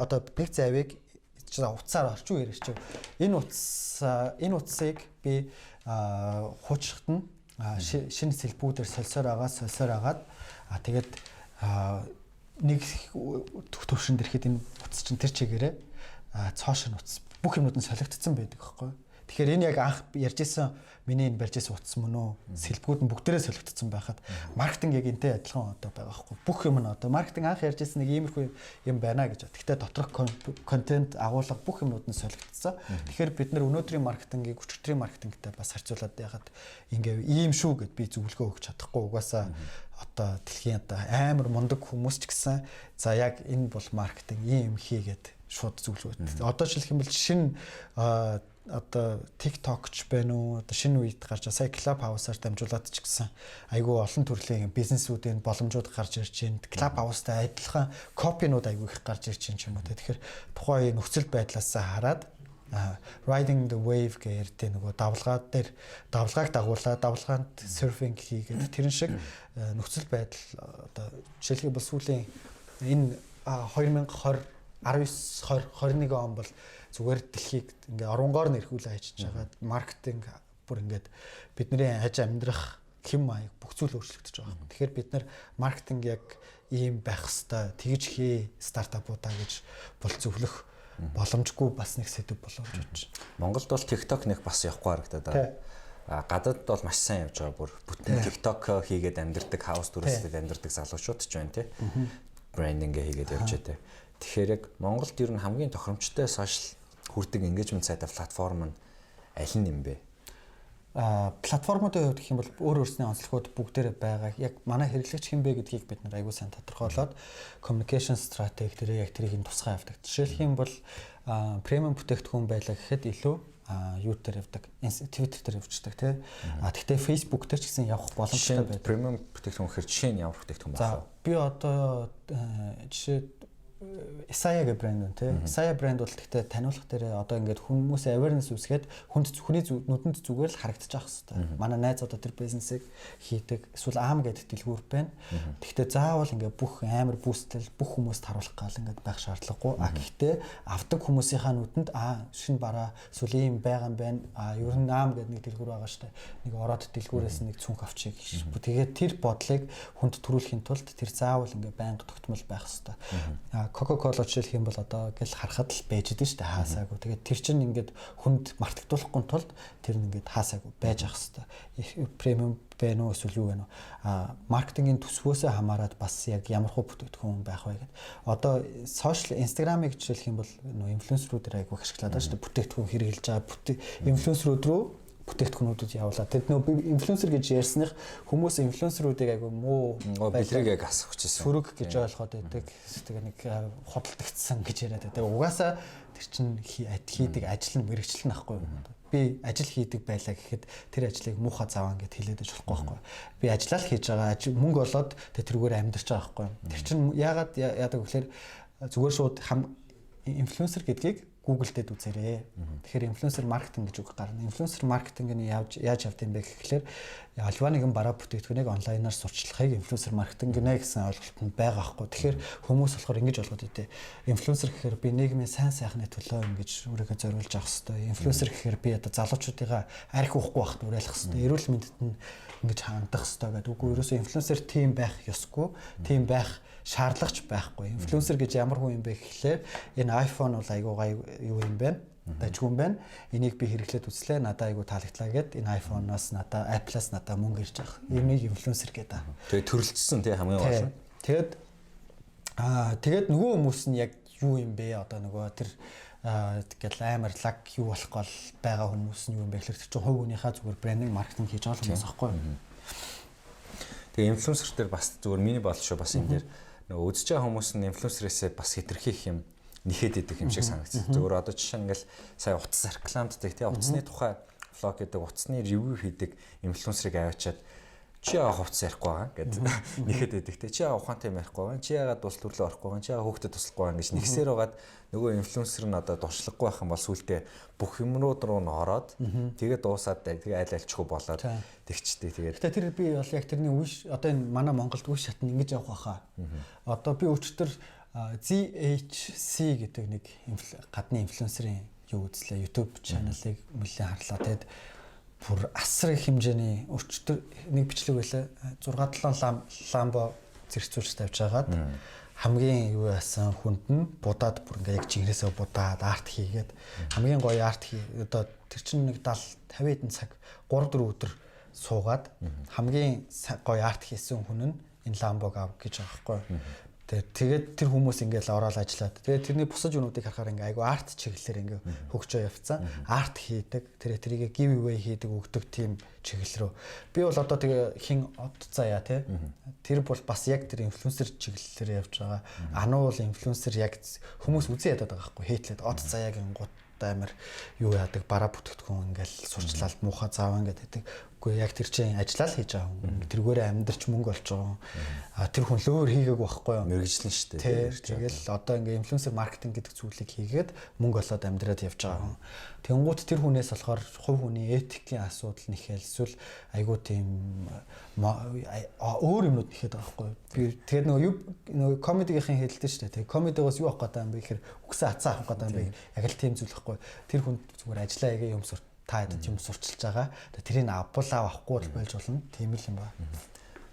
одоо бэг завыг утсаар орчуу ярьж чинь энэ утсыг би хуучрахт нь шинэ сэлбүүдээр солисоор агаад тэгээд нэг төвшөнд ирэхэд энэ утас чинь тэр чигээрээ цоошин утас бүх юмнууд нь солигдсон байдаг байхгүй. Тэгэхээр энэ яг анх ярьж исэн миний энэ барьж исэн утас мөн үү сэлбгүүд нь бүгдээрээ солигдсон байхад маркетинг яг энтэй адилхан одоо байгаа байхгүй. Бүх юм нь одоо маркетинг анх ярьж исэн нэг иймэрхүү юм байна гэж. Гэхдээ доторх контент агуулга бүх юмнууд нь солигдсон. Тэгэхээр бид нар өнөөдрийн маркетингийг өчигдрийн маркетингтэй бас харьцуулаад яхад ингээ ийм шүү гэд би зөвлөгөө өгч чадахгүй. Угаасаа одоо дэлхийн одоо амар мундаг хүмүүс ч гэсэн за яг энэ бол маркетинг ийм хийгээд шууд зөвлөгөө. Одоо жишээлх юм бол шинэ одоо TikTok ч байна уу одоо шинэ үед гарч сая Clubhouse-аар дамжуулаад ч гэсэн айгүй олон төрлийн бизнесүүдийн боломжууд гарч ирж байна. Clubhouse-тай адилхан копинууд айгүй их гарч ирж байна ч юм уу. Тэгэхээр тухайн нөхцөл байдлаас хараад riding the wave гэдэг нөгөө давлгааг дагуулаад давлгаанд surfing хийгээд тэрэн шиг нөхцөл байдал одоо жишээлбэл бол сүүлийн энэ 2020 19-20 21 он бол зүгээр дэлхийг ингээ оронгоор нэрхүүлээ ажиллаж байгаа маркетинг бүр ингээд бидний хаж амьдрах хэм маяг бүх зүйл өөрчлөгдөж байгаа. Тэгэхээр бид нар маркетинг яг ийм байх хэвээр тэгж хий стартапуудаа гэж бол зөвлөх боломжгүй бас нэг сэдв болов гэж бодож байна. Монголд бол TikTok нэг бас явахгүй харагдаад байна. Гадаад бол маш сайн явж байгаа бүр бүтэн TikTok хийгээд амьдэрдэг хаус дүрстэд амьдэрдэг залуучууд ч байна тий. Брендингээ хийгээд явж байгаа. Тэгэхээр яг Монголд ер нь хамгийн тохиромжтой сошиал хүрдэг engagement сайтай платформ нь аль нь юм бэ? Платформуудын хувьд гэх юм бол өөр өөрсний онцлогуд бүгдээрээ байгаа. Яг манай хэрэглэгч хэн бэ гэдгийг бид нар аягүй сайн тодорхойлоод communication strategy дээр яг тэрийг тусгай явдаг. Жишээлх юм бол премиум бүтээгдэхүүн байлаа гэхэд илүү юу дээр явдаг, Twitter дээр явждаг тий. Гэхдээ Facebook дээр ч гэсэн явах боломжтой байдаг. Премиум бүтээгдэхүүн гэхээр жишээ нь ямар бүтээгдэхүүн байна? За би одоо жишээ Isaiah гэх брэнд үү те. Isaiah брэнд бол гэхдээ таниулах дээр одоо ингээд хүмүүс awareness үүсгээд хүний нүдэнд зүгээр л харагдаж авах хэрэгтэй. Манай найз одоо тэр бизнесийг хийдэг. Эсвэл аам гэдэг дэлгүүр байна. Гэхдээ заавал ингээд бүх амар бүүстэл бүх хүмүүст харуулах гал ингээд байх шаардлагагүй. Гэхдээ авдаг хүмүүсийнхаа нүдэнд шинэ бараа эсвэл ийм байгаа юм байна. Ер нь аам гэдэг нэг дэлгүүр байгаа штэ. Нэг ороод дэлгүүрээс нэг цүнх авчиг. Тэгээд тэр бодлыг хүнд төрүүлэхийн тулд тэр заавал ингээд байнга тогтмол байх хэрэгтэй. Coca-Cola жишээлх юм бол одоо гэл харахад л байж идэв шүү дээ хаасаагүй. Тэгээд тэр чинь ингээд хүнд мартагдуулахгүй тулд тэр нь ингээд хаасаагүй байж ах хэвээр. Премиум байна уу эсвэл юу байна уу? Маркетингийн төсвөөсөө хамаарат бас яг ямар хөө бүтээгдэхүүн байх вэ гэдэг. Одоо сошиал Instagram-ыг жишээлх юм бол нөө инфлюенсерүүдээр айгүй ашиглаад байгаа шүү дээ. Бүтээгдэхүүн хэрэгжилж байгаа инфлюенсерүүд рүү бүтээгдэхүүнүүдэд явуулаад тэд нөө инфлюенсер гэж ярьсных хүмүүс инфлюенсерүүдийг айгүй муу байдлыг яг асах хүчээсэн сүрэг гэж ойлгоод байдаг. Тэгээ нэг худалдагдсан гэж яриад байдаг. Угаасаа тэр чинь хийдэг ажил нь мэрэгчлэн ахгүй юу? Би ажил хийдэг байлаа гэхэд тэр ажлыг муухай заваа гэд хэлээд байж болохгүй байхгүй. Би ажиллаа л хийж байгаа. Мөнгө олоод тэрүүгээр амьдарч байгаа байхгүй. Тэр чинь яагаад яадаг гэхээр зүгээр шууд инфлюенсер гэдгийг Google дээр үзээрэй. Тэгэхээр инфлюенсер маркетинг гэж үг гарна. Инфлюенсер маркетинг нь яаж явд юм бэ гэхлээр альва нэгэн бараа бүтээгдэхүүнийг онлайнаар сурчлахыг инфлюенсер маркетинг гэнэ гэсэн ойлголт нь байгаа байхгүй. Тэгэхээр хүмүүс болохоор ингэж ойлгоод идэв. Инфлюенсер гэхээр би нийгмийн сайн сайхны төлөө ингэж өөрийгөө зориулж авах хэрэгтэй. Инфлюенсер гэхээр би одоо залуучуудыгаа арх уухгүй байхад уриалах хэрэгтэй. Эрүүл мэндэд нь ингэж хандах хэрэгтэй гэдэг. Үгүй ерөөсөө инфлюенсер тим байх ёсгүй. Тим байх шаардлагач байхгүй. Инфлюенсер гэж ямар хүн юм бэ гэхлээр энэ iPhone бол айгуу юу юм бэ? Дажгүй юм байна. Энийг би хэрэглээд үзлээ. Надад айгуу таалагдлаа гэд энэ iPhone-оос надад Apple-аас надад мөнгө ирж байгаа. Энийг инфлюенсер гэдэг. Тэгээ төрөлцсөн тий хамгийн гол нь. Тэгээд нөгөө хүмүүс нь яг юу юм бэ? Одоо нөгөө тэр тэгэл амар лаг юу болох гол байгаа хүмүүс нь юу юм бэ гэхэлэр чинь хувь хүнийхээ зүгээр брендинг маркетинг хийж байгаа хүмүүс аахгүй. Тэгээ инфлюенсер дээр бас зүгээр миний бодол шүү бас энэ дээр нөгөө үзэж байгаа хүмүүс нь инфлюенсерээсээ бас хэтэрхийх юм нэхэд идэх юм шиг санагдсан. Зөвхөн одоо жишээ нь ингээл сая утас рекламддаг тий утасны тухай влог гэдэг утасны ревю хийдэг инфлюенсерыг аваачаад чи яагаад хувцас ярихгүй байгаа гэдэг нэхэд идэх тий чи яагаад ухаантай юм ярихгүй байгаа чи яагаад тус төрлөө орохгүй байгаа чи яагаад хүүхдэд туслахгүй байгаа гэж нэгсээр байгаад нөгөө инфлюенсер нь одоо дуршлаггүй байх юм бол сүултээ бүх юмрууд руу н ороод тэгээд дуусаад тэгээ аль альчгүй болоод тэгчтэй тэгээд тэр би бол яг тэрний үе одоо энэ манай Монголд үе шат нь ингэж явах байхаа одоо би өчтөр ZHC гэдэг нэг гадны инфлюенсерийн юу үзлээ YouTube channel-ыг нэлээд харлаа. Тэгэд бүр асар их хэмжээний өчтөр нэг бичлэг байлаа 6-7 ламбо зэрэгцүүлж тавьж агаад хамгийн юу яасан хүнд нь будаад бүр ингээ яг жигнэсээ будаад арт хийгээд хамгийн гоё арт одоо тэр чинь нэг 70 50 цаг 3-4 өдөр суугаад хамгийн гоё арт хийсэн хүн нь энэ ламбог ав гэж байгаа байхгүй. Тэгээд тэр хүмүүс ингээл ороод ажиллаад. Тэгээд тэрний бусад юмнуудыг харахаар ингээ айгу арт чиглэлээр ингээ хөгжөө явцсан. Арт хийдэг, тэрийг give away хийдэг өгдөг тийм чиглэл рүү. Би бол одоо тэгээ хин од заяа тий. Тэр бол бас яг тэр инфлюенсер чиглэлээр явж байгаа. Ануу бол инфлюенсер яг хүмүүс үзэн ядаад байгаа байхгүй хейтлээд од заяагийн гут амар юу яадаг бараа бүтээгдэхүүн ингээл сурчлалт муухай зааван гэдэг. Үгүй яг тэр чинь ажиллаа л хийж байгаа хүн. Тэргээрээ амьдарч мөнгө олж байгаа. Тэр хүн лөөр хийгээг байхгүй юу? Мэргэжлэн шүү дээ. Тэгэл одоо ингээ инфлюенсер маркетинг гэдэг зүйлийг хийгээд мөнгө олоод амьдраад явж байгаа хүн. Тэнгуут тэр хүнээс болохоор хувь хүний этикийн асуудал нэхэл эсвэл айгуу тийм өөр юмнууд нэхэд байгаа байхгүй юу? Би тэгээд нөгөө комедигийн хэлдэг шүү дээ. Комедигоос юу авах гэдэг юм бэ гэхээр үгсэн хацаа авах гэдэг юм бэ. Яг л тийм зүйл байхгүй юу? Тэр хүн зүгээр ажиллаа ягээ юм сурт та хэд юм сурчилж байгаа. Тэрийг авбуулаа авахгүй л байж болно. Тийм л юм ба.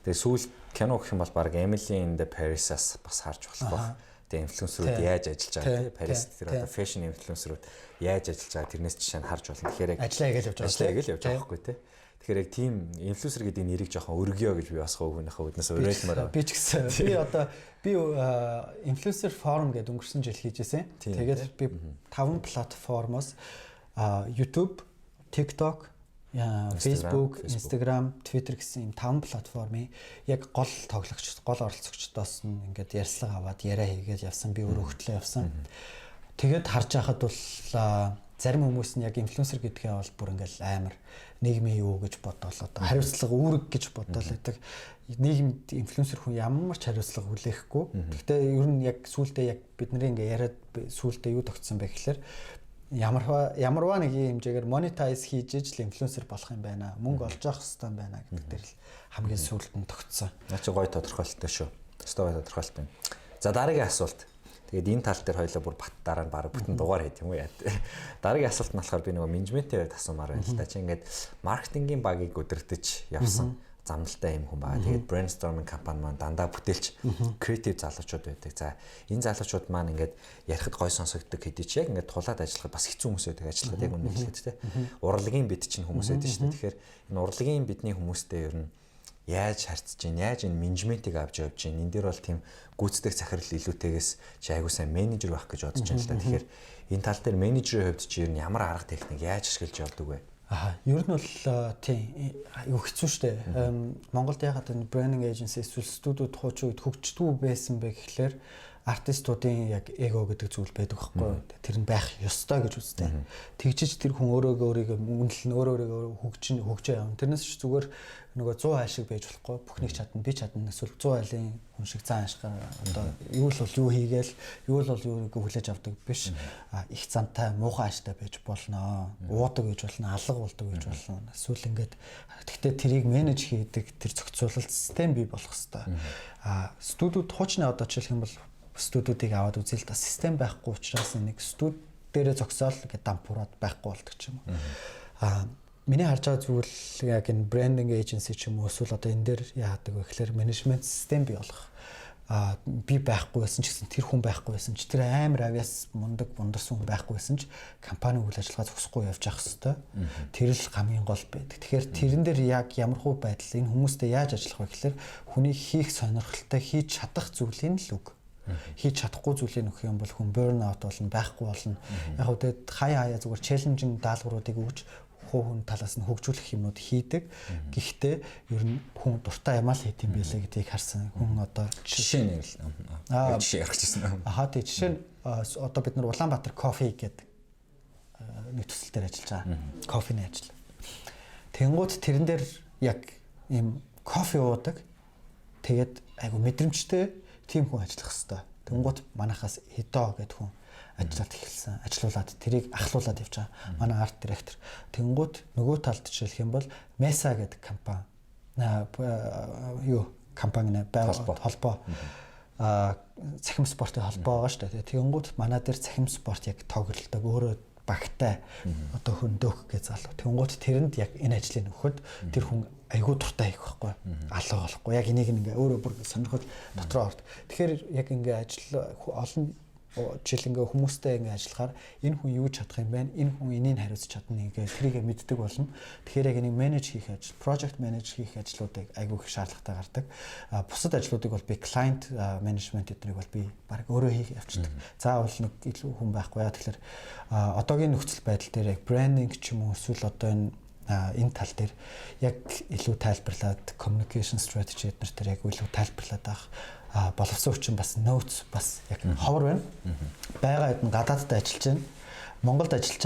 Тэгээ сүүл кино гэх юм бол баг Emily in the Paris-аас бас харж болох баг. Тэгээ инфлюенсерүүд яаж ажиллаж байгаа тийм Paris тэр одоо fashion инфлюенсерүүд яаж ажиллаж байгаа тэрнээс жишээ нь харж болно. Тэгэхээр яг ажиллаа гэж явж байгаа байхгүй тийм. Тэгэхээр яг тийм инфлюенсер гэдэг нэрийг жоохон өргөё гэж би бас хөөгнийхээ үднээс уриалмаар. Би ч гэсэн би инфлюенсер форум гэдэг өнгөрсөн жил хийжсэн. Тэгээд би 5 платформоос YouTube, TikTok, Facebook, Instagram, Twitter гэсэн ийм 5 платформын яг гол тоглогч, гол оролцогчдоос нь ингээд ярьслага аваад яриа хийгээд явсан. Би өөрөө хөтлөө явсан. Тэгээд харж байхад бол зарим хүмүүс нь яг инфлюенсер гэдгээ бол бүр ингээл амар нийгмийн юу гэж бодоол одоо хариуцлага үүрэг гэж бодоол байдаг. Нийгэмд инфлюенсер хүн ямар ч хариуцлага хүлээхгүй. Гэхдээ ер нь яг сүултээ яг бидний ингээ яриад сүултээ юу тогтсон бэ гэхээр ямарваа нэг юм хэмжээгээр монетайз хийж ижил инфлюенсер болох юм байна. Мөнгө олж авах хэрэгтэй юм байна гэдэг дээр л хамгийн сүүлд нь тогтсон. Наа чи гоё тодорхойлолтой шүү. Өстой гоё тодорхойлолт байна. За дараагийн асуулт. Тэгээд энэ тал дээр хоёлаа бүр бат дараа нь баг бүтэн дугаар хийх юм уу яа. Дараагийн асуулт нь болохоор би нөгөө менежментийн хувьд асуумаар байна л та. Чи ингээд маркетингийн багийг удирдах явсан замналтай юм хүн байгаа. Тэгээд brainstorming компани маань дандаа бүтээлч креатив залуучууд байдаг. За энэ залуучууд маань ингээд ярихад гой сонсогддог хэдий ч яг ингээд тулаад ажиллахад бас хэцүү хүмүүс байдаг. Ажиллахад яг үнэ хэлээд тэ. Урлагийн бид чинь хүмүүс байдаг шүү дээ. Тэгэхээр энэ урлагийн бидний хүмүүстэй ер нь яаж харьцаж чинь, яаж энэ менежментийг авч явж чинь. Энэ дээр бол тийм гүйцэтгэх захирал илүүтэйгээс чи айгуу сайн менежер байх гэж бодож байна л да. Тэгэхээр энэ тал дээр менежерийн хувьд чи ер нь ямар арга техник яаж ашиглаж явдаг вэ? Ер нь бол тийм аюу хэцүү штэ. Монголд ягаад энэ branding agency эсвэл студиуд хуучин үед хөгждгүү байсан бэ гэхлээр артистуудын яг эго гэдэг зүйл байдаг байхгүй. Тэр нь байх ёстой гэж үздэг. Тэгжиж тэр хүн өөрийгөө үнэлэн өөрийгөө хөгжөө явна. Тэрнээс ч зүгээр нөгөө 100 айл шиг байж болохгүй. Бүхнийг чадна, би чадна. Эсвэл 100 айлын хүн шиг цаан ашгаа одоо юу л бол юу хийгээл, юу л бол юуг хүлээж авдаг биш. Их зантай, муухай ааштай байж болно. Уудаг гэж болно, алга болдог гэж болно. Эсвэл ингээд гэхдээ тэрийг менеж хийдэг тэр зохицуулалт систем бий болох хэвээр. Студиуд хуучны одоо жишээлх юм бол студиудыг аваад үзээ л да систем байхгүй учраас нэг студи дээрээ зогсоол ингээд дампуураад байхгүй болдог ч юм уу. Миний харж байгаа зүйл яг энэ брендинг эйженси ч юм уу эсвэл одоо энэ дээр яадаг вэ гэхээр менежмент систем бий болох. Би байхгүй байсан ч гэсэн тэр хүн байхгүй байсан ч тэр амар авьяас мундаг бундарсан хүн байхгүй байсан ч компани үйл ажиллагаа зогсохгүй явж явах хэвээр. Тэр л хамгийн гол байдаг. Тэгэхээр тэрэн дээр яг ямархуу байдал энэ хүмүүстэй яаж ажиллах вэ гэхээр хүний хийх сонирхолтой хийж чадах зүйлийн л үг. Хийж чадахгүй зүйлийг нөх юм бол хүн burn out болно, байхгүй болно. Яг үгүй хаяа зүгээр челленжинг даалгавруудыг өгч хүн талаас нь хөгжүүлэх юмнууд хийдэг. Гэхдээ ер нь хүн дуртай юм аа л хийх юм байлээ гэдгийг харсан. Хүн одоо жишээ нэг л жишээ ярих гэсэн. Тэг жишээ нь одоо бид нар Улаанбаатар кофе гэдэг нэг төсөл дээр ажиллаж байгаа. Кофений ажил. Тэнгууд тэрэн дээр яг ийм кофе уудаг. Тэгээд айгу мэдрэмжтэй тийм хүн ажиллах хэвээр. Тэнгууд манахаас Хидо гэдэг хүн ажиллаад эхэлсэн. Ажилуулад тэрийг ахлуулад явж байгаа. Манай арт директор. Тэнгууд нөгөө талд жишээлх юм бол Mesa гэдэг компани. Компани холбоо. Цахим спортын холбоо байгаа шүү дээ. Тэнгууд манай дээр цахим спорт яг тоглолдог өөрөө багтай одоо хөндөөх гэж залуу. Тэнгууд тэрэнд яг энэ ажлыг нөхөд тэр хүн айгуу дуртай хийх байхгүй. Алга болохгүй. Яг энийг ингээ өөрөө бүр сонирхол дотроо орд. Тэгэхээр яг ингээ ажил олон жишээл ингээ хүмүүстэй ингээ ажиллахаар энэ хүн юу чадах юм бэ? Энэ хүн энийг хариуцж чадна ингээ тэрийг мэддэг болно. Тэгэхээр яг энийг менеж хийх ажил, project manage хийх ажлуудыг айгүй их шаардлагатай гардаг. Бусад ажлуудыг бол би client management эднийг бол би баг өөрөө хийх явчихдаг. Заавал нэг илүү хүн байхгүй яа тэгэхээр одоогийн нөхцөл байдал дээр яг branding ч юм уу эсвэл одоо энэ тал дээр яг илүү тайлбарлаад communication strategy эднэр дээр яг илүү тайлбарлаад авах боловсон хүчин бас notes бас яг ховор байна. Бага хэд нь гадаадд ажиллаж байна. Монголд ажиллаж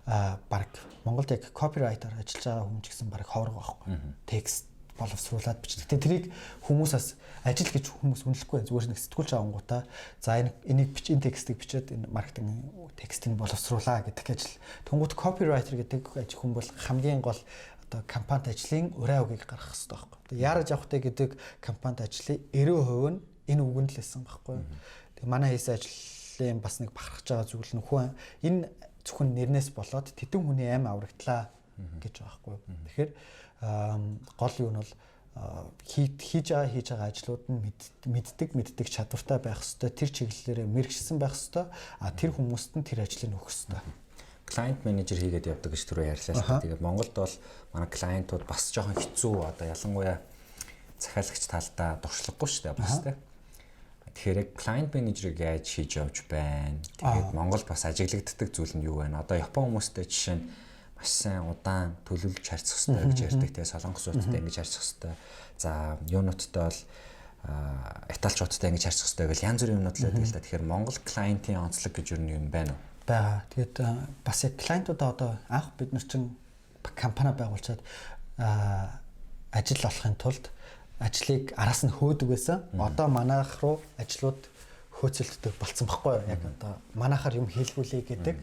байгаа баг Монголд яг copywriter ажиллаж байгаа хүн ч гэсэн баг ховор байхгүй. Текст боловсруулад бичдэг. Тэрийг хүмүүсээс ажил гэж хүмүүс үнэлэхгүй байх. Зүгээр нэг сэтгүүлч авангуудаа за энийг энэ текстийг бичээд энэ маркетинг текстийг боловсруулаа гэдэг ажил. Тэнгууд copywriter гэдэг хүн бол хамгийн гол одоо компанид ажлын ураа үгийг гаргах хэрэгтэй байхгүй. Яарж явахтай гэдэг компанид ажлын 90% нь энэ үгэнд л байсан байхгүй. Тэг манай хийсэн ажлын бас нэг бахархаж байгаа зүйл нь хүн энэ зөвхөн нэрнээс болоод тэтэн хүний аим аврагдлаа гэж байгаа байхгүй. Тэгэхээр гол юу нь бол хийж байгаа ажлууд нь мэддэг чадвартай байх ёстой. Тэр чиглэлээр мэрэгчсэн байх ёстой. Тэр хүмүүст нь тэр ажлыг өгөх ёстой. Client manager хийгээд явдаг гэж түрүү ярьлаа шүү дээ. Тэгээд Монголд бол манай клиентууд бас жоохон хэцүү одоо ялангуяа захиалагч талдаа дуршлаггүй шүү дээ бас тийм. Тэгэхээр client manager-ыг яаж хийж явж байна? Тэгээд Монгол бас ажиглагддаг зүйл нь юу вэ? Одоо Япон хүмүүстэй жишээ нь маш сайн удаан төлөвлөж харьцах хэрэгтэй гэж ярьдаг тийм. Солонгосуудтай ингэж харьцах хэрэгтэй. За юунуудтай бол Италичуудтай ингэж харьцах хэрэгтэй гэл янз бүрийн юмнууд л байдаг л да. Тэгэхээр Монгол клиентийн онцлог гэж юу юм байна уу? Бага. Тэгээд бас яг клиентуудаа одоо анх бид нар чинь компани байгуулчаад ажил олохын тулд ажлыг араас нь хөөдөг байсан. Одоо манайх руу ажлууд хөөцөлддөг болцсон байхгүй юу? Яг одоо манайхаар юм хийлгүүлээ гэдэг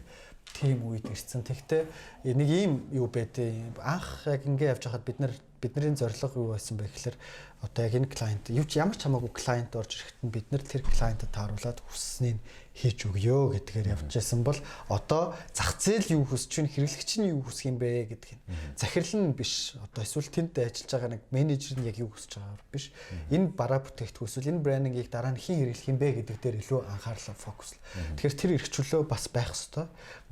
тийм үед ирсэн. Тэгтээ нэг ийм юу байдیں۔ Анх яг ингэ явж хахад бидний зорилго юу байсан бэ гэхээр одоо яг энэ клиент ямар ч хамаагүй клиент орж ирэхэд нь бид нар тэр клиентэд тааруулаад хүсснийг хийж өгөө гэдгээр явж байсан бол одоо зах зээл юу хүсэж чинь хэрэглэгч нь юу хүсэх юм бэ гэдэг нь захирал нь биш одоо эсвэл тэнд ажиллаж байгаа нэг менежер нь яг юу хүсэж байгаа биш энэ бараа бүтээгдэхүүн эсвэл энэ брендингийг дараа нь хэн хэрэглэх юм бэ гэдэг дээр илүү анхаарлаа фокуслаа. Тэгэхээр тэр эрхчлөө бас байх ёстой.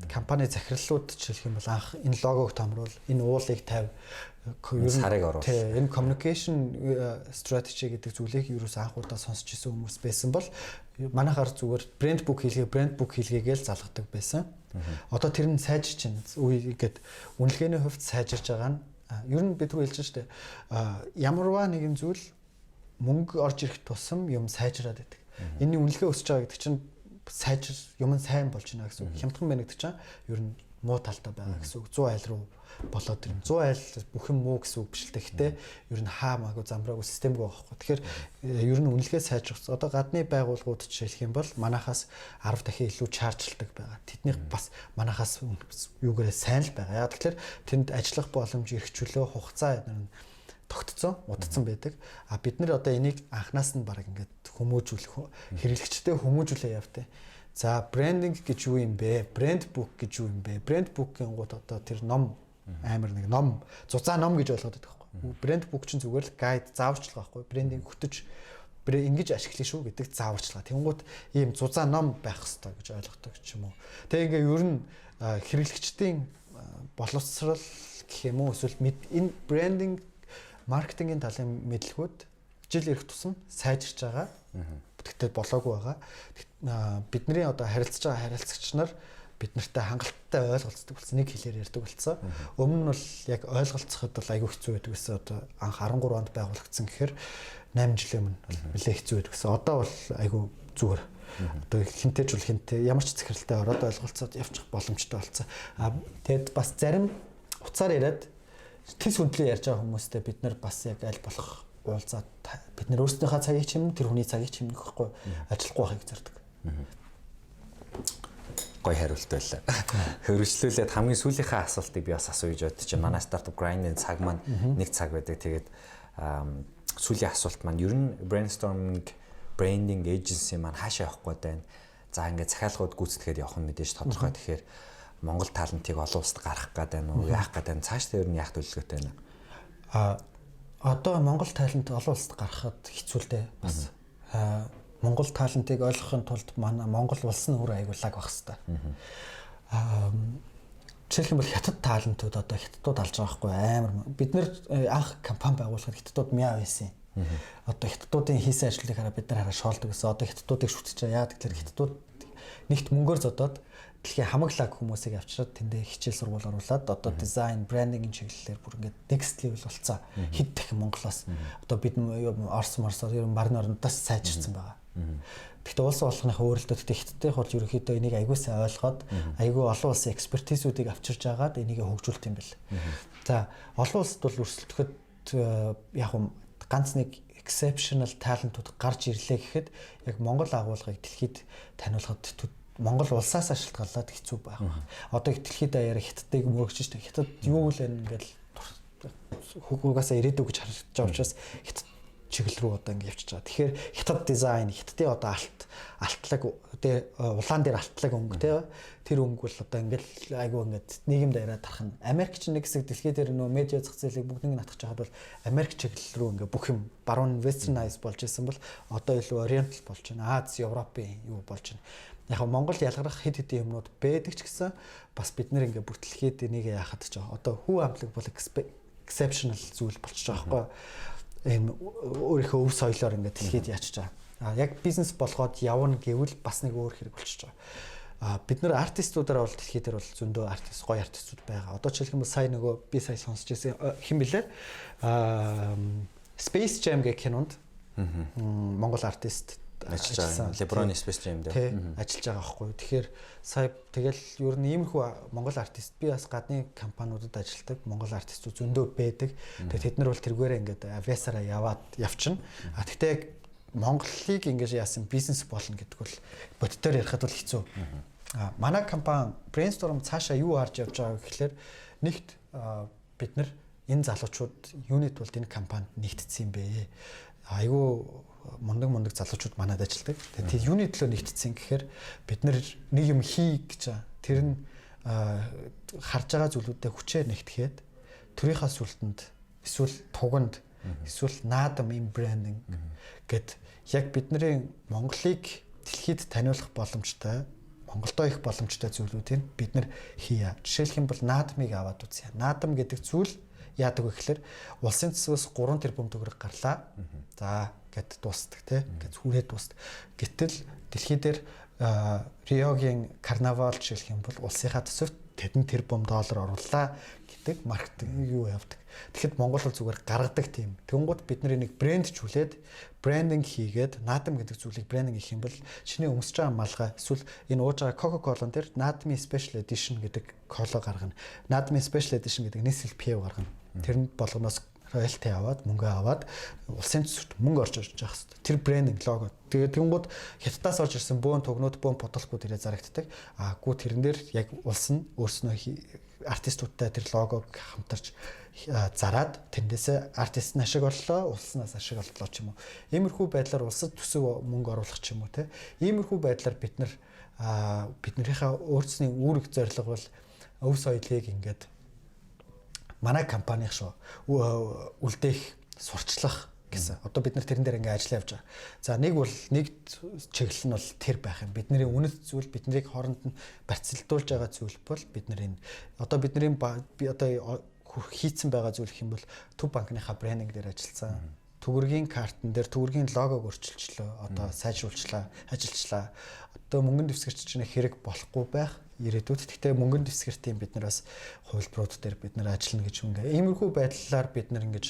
Компани захирлууд жишээлх юм бол анх энэ логог томруул, энэ уулыг тавь сарыг оруулах. Энэ communication strategy гэдэг зүйлийг юус анхудаа сонсч ирсэн хүмүүс байсан бол манайхаар зүгээр брэнд бук хийлгээгээл залгадаг байсан. Одоо тэр нь сайжирч байна. Үе ингээд үнэлгээний хувьд сайжирч байгаа нь ер нь бид түрүү хэлж штэ ямарваа нэгэн зүйл мөнгө орж ирэх тусам юм сайжраад байдаг. Энэний үнэлгээ өсөж байгаа гэдэг чинь сайжир юм сайн болж байна гэсэн үг. Хямдхан байна гэдэг чинь ер нь муу талтай байгаа гэсэн үг. 100 айл руу болоод ирнэ. 100 айл бүх юм муу гэсэн үг биш л гэхдээ ер нь хаамаагүй замбраагүй системгүй байхгүй. Тэгэхээр ер нь үнэлгээ сайжрах. Одоо гадны байгууллагууд жишээлх юм бол манахаас 10 дахин илүү чаржлдаг байгаа. Тэдний бас манахаас юугаараа сайн л байгаа. Яг тэгэхээр тэнд ажиллах боломж эрхчлөө хугацаа тогтцсон, удцсан байдаг. А бид нэр одоо энийг анханаас нь баг ингээд хүмүүжүүлэх, хэрэглэгчтэй хүмүүжүүлээ явтай. За брендинг гэж юу юм бэ? Брэнд бук гэж юу юм бэ? Брэнд букийн гууд одоо тэр ном амар нэг ном, зузаан ном гэж ойлгоод байдаг байхгүй. Брэнд бук чинь зүгээр л гайд, зааварчилгаа байхгүй. Брендинг хөтөж ингэж ашиглая шүү гэдэг зааварчилгаа. Тэнгууд ийм зузаан ном байх хэрэгтэй гэж ойлгодог ч юм уу. Тэгээ ингээ ер нь хэрэглэгчдийн боловсрал гэх юм уу эсвэл энэ брендинг маркетингийн талын мэдлэгүүд жил ирэх тусам сайжирч байгаа. Тэгтээ болоогүй байгаа. Бидний одоо харилцаж байгаа харилцагч нар бид нартай хангалттай ойлголцдог болсон. Нэг хэлээр ярьдаг болсон. Өмнө нь бол яг ойлголцоход бол айгүй хэцүү байдаг гэсэн. Одоо анх 13 онд байгуулагдсан гэхээр 8 жилийн өмнө нэлээ хэцүү байдаг гэсэн. Одоо бол айгүй зүгээр. Одоо хинтэж бол хинтээ ямар ч захиралтай ороод ойлголцоод явчих боломжтой болсон. Тэгэд бас зарим уцаар яриад тэс хүндлээ ярьж байгаа хүмүүстэй бид нар бас яг аль болох уулзаад бид нар өөрсдийнхээ цагийг чимнэ тэр хүний цагийг чимнэх гэхгүй ажиллахгүй байхыг зардаг. Гой хариулт байлаа. Хөрвчлүүлээд хамгийн сүүлийнхээ асуултыг би бас асууж бодчих чинь манай стартап грайндын цаг маань 1 цаг байдаг. Тэгээд сүүлийн асуулт маань ер нь brainstorming branding agency маань хаашаа явах гээд байна. За ингээд захиалгууд гүйцэтгэхэд явах нь мэдээж тодорхой. Тэгэхээр Монгол талантыг олон улсад гаргах гээд байна уу? Яах гээд байна? Цаашдаа ер нь яах төлөвлөгөөтэй байна? Одоо Монгол талант олон улсад гаргахад хэцүү л дээ бас. Монгол талантыг ойлгохын тулд манай Монгол улс нь өөр аяглаг байх хэвээр. Жишээлх юм бол хятад талантууд одоо хятадууд алж байгаа хгүй амар. Бид нэр анх компани байгуулахад хятадууд мяа байсан. Одоо хятадуудын хийсэн ажлыг хараа бид нар хараа шоолдог гэсэн. Одоо хятадуудыг шүтэж байгаа. Яа тэгэхээр хятадууд нэгт мөнгөөр зодоод дэлхийн хамаглаг хүмүүсийг авчираад тэндээ хичээл сургууль оруулаад одоо дизайн, брендингийн чиглэлээр бүр ингээд next level болцсон. Хэд дахин Монголоос одоо бид Орос ер нь барны орнодоос сайжирсан байгаа. Гэхдээ улс болгоныхаа өөрлөлтөд хятадын хол ерөнхийдөө энийг аягүй сайн ойлгоод аягүй олон улсын экспертизүүдийг авчирж агаад энийг хөгжүүлт юм бэл. За олон улсад бол өрсөлдөхөд яг ганц нэг exceptional талантууд гарч ирлээ гэхэд яг Монгол агуулгыг дэлхийд таниулахад Монгол улсаас ашиглалаад хэцүү байх. Одоо дэлхийд даяар хятадыг мөрөгчж штэ. Хятад юу л ингээл хөгөөсөө ирээдүг гэж харж байгаа учраас хятад чиглэл рүү одоо ингэ явчихж байгаа. Тэгэхээр хятад дизайн, хятадын одоо алтлаг улаан дээр алтлаг өнгө тэр өнгө бол одоо ингээл айгүй ингээд нийгэм даяараа тархна. Америк ч нэг хэсэг дэлхий дээр нөө медиа зах зээлийг бүгднийг натгах чахад бол Америк чиглэл рүү ингээ бүх юм баруун westernized болж исэн бол одоо илүү oriental болж байна. Аз, Европын юу болж байна. Яг Монгол ялгарх хэд хэдэн юмнууд байдаг ч гэсэн бас бид нэр ингээ бүртлэхэд энийг яахад ч байгаа. Одоо хүү амтлаг бол exceptional зүйл болчихж байгаа байхгүй. Энэ өөрийнхөө өв соёлоор ингээ дэлхийд яачиж байгаа. Яг бизнес болгоод явна гэвэл бас нэг өөр хэрэг болчихж байгаа. Бид нэр артистуудаараа бол дэлхий дээр бол зөндөө артист, гоё артистууд байгаа. Одоо жишээлх юм бол сая нөгөө би сая сонсч байсан хэн блэ? Space Jam гэх кинонд Монгол артист ажиллаж байгаа. LeBron Space Jam дээр ажиллаж байгаа байхгүй. Тэгэхээр сая тэгэл ер нь иймэрхүү Монгол артист би бас гадны компаниудад ажилладаг Монгол артистууд зөндөө байдаг. Тэгээд тэд нар бол тэргээрээ ингээд авиасаараа яваад явчихна. Тэгтээ яг Монголыг ингэж яасан бизнес болно гэдэг бол боддоор ярихад бол хэцүү. Манай компани Brainstorm цаашаа юу харж явж байгаа гэхээр нэгт бид нар энэ залуучууд юунит бол энэ компанид нэгтдсэн юм бэ? Айгүй мундаг залуучууд манад ажилладаг. Тэгээд юуны төлөө нэгтдсэн гэхээр бид нар нэг юм хий гэж тэр нь харж байгаа зүйлүүдэд хүчээр нэгтгэхэд төрийнхаа сүлтэнд эсвэл туганд эсвэл наадам им брендинг гэд яг бидний Монголыг дэлхийд таниулах боломжтой Монголдоо их боломжтой зүйлүүдийг бид нар хийя. Жишээлх юм бол наадмыг аваад үзье. Наадам гэдэг зүйл яадаг вэ гэхээр улсын төсвөөс 3 тэрбум төгрөг гарлаа. За гэд дуустдаг тий. Гэд хүрээд дуустдаг. Гэтэл дэлхий дээр Риогийн карнавал жишээлх юм бол улсынхаа төсөвт тэдэн тэрбум доллар орууллаа гэдэг маркетинг юу явдаг. Тэгэхэд Монгол бол зүгээр гаргадаг тийм. Тэнгууд бид нэг брэндчүүлээд брендинг хийгээд наадам гэдэг зүйлийг брендинг хийх юм бол чиний өмсөж байгаа малгай эсвэл энэ ууж байгаа Coca-Cola-н дээр Надми Special Edition гэдэг коло гаргана. Надми Special Edition гэдэг нийслэл PV гаргана. Тэр нь болгоноос роялти аваад мөнгө аваад улсын төсөвт мөнгө орж ирж байгаа хэвээр. Тэр брендинг лого. Тэгээд тэнгууд хятадаас орж ирсэн бөөн тугнууд бөөн бодолгууд ирээ зарагддаг. Гүү тэрэн дээр яг улс нь өөрснөө артистуудтай тэр логог хамтарч зараад тэндээсээ артист нь ашиг оллоо, улснаас ашиг оллоо ч юм уу. Иймэрхүү байдлаар улсад төсөв мөнгө оруулах ч юм уу те. Иймэрхүү байдлаар бид нар биднэрийнхээ өөрсдийн үүрэг зорилго бол өв соёлыг ингээд манай компанийн шүү үлдээх, сурчлах гэсэн. Одоо бид нар тэрэн дээр ингээ ажиллаж явж байгаа. За нэг чиглэл нь бол тэр байх юм. Бидний үнэт зүйл биднийг хооронд нь барьцалдуулж байгаа зүйл бол бидний одоо бидний одоо хийцэн байгаа зүйл гэх юм бол Төв банкныхаа брендинг дээр ажилласан. Төгөргийн картн дээр төгөргийн логог өөрчилчлөө. Одоо сайжруулчлаа, ажиллачлаа. Одоо мөнгөн дэвсгэрч чинь хэрэг болохгүй байх ирээдүйд. Гэхдээ мөнгөн дэвсгэртийн бид нараас хувилбарууд дээр бид нар ажиллана гэж ингээ. Иймэрхүү байдлаар бид нар ингэж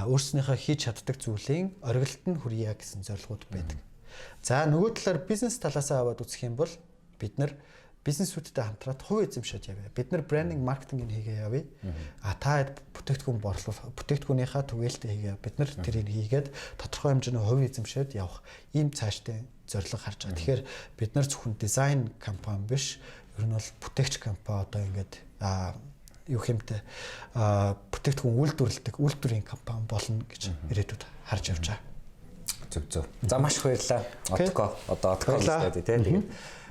өөрснийхөө хийж чаддаг зүйлийн оргилд нь хүрье гэсэн зорилгууд байдаг. За нөгөө талаар бизнес талаас аваад үзэх юм бол бид нар бизнесүүдтэй хамтраад хувь эзэмшээд явъя. Бид нар брендинг маркетинг хийгээ явъя. Та бүтээгдэхүүн борлуулах, бүтээгдэхүүнийхээ түгээлтээ хийгээ. Бид нар тэрийг хийгээд тодорхой хэмжээний хувь эзэмшээд явах ийм цаашдын зорилго харж байгаа. Тэгэхээр бид нар зөвхөн дизайн компани биш, ер нь бол бүтээгч компани одоо ингээд юу хэмтэй бүтээгдэхүүн үйлдвэрлэдэг компани болно гэж ирээдүйд харж явж байгаа. Зөв. За маш их баярлалаа. Одоо гэдэг тийм.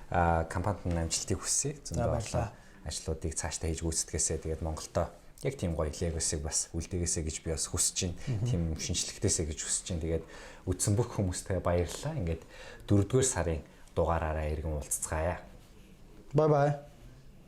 Компанид амжилтыг хүсье. Зөндөө олон ажлуудыг цаашдаа хийж гүйцэтгээсэй. Тэгээд Монголдо яг тийм гоё легосыг бас үлдээгээсэй гэж би бас хүсэж байна. Тийм шинжлэхтээсэй гэж хүсэж байна. Тэгээд үдсэн бүх хүмүүстээ баярлалаа. Ингээд 4-р сарын дугаараараа иргэн уулзцгаая. Bye bye.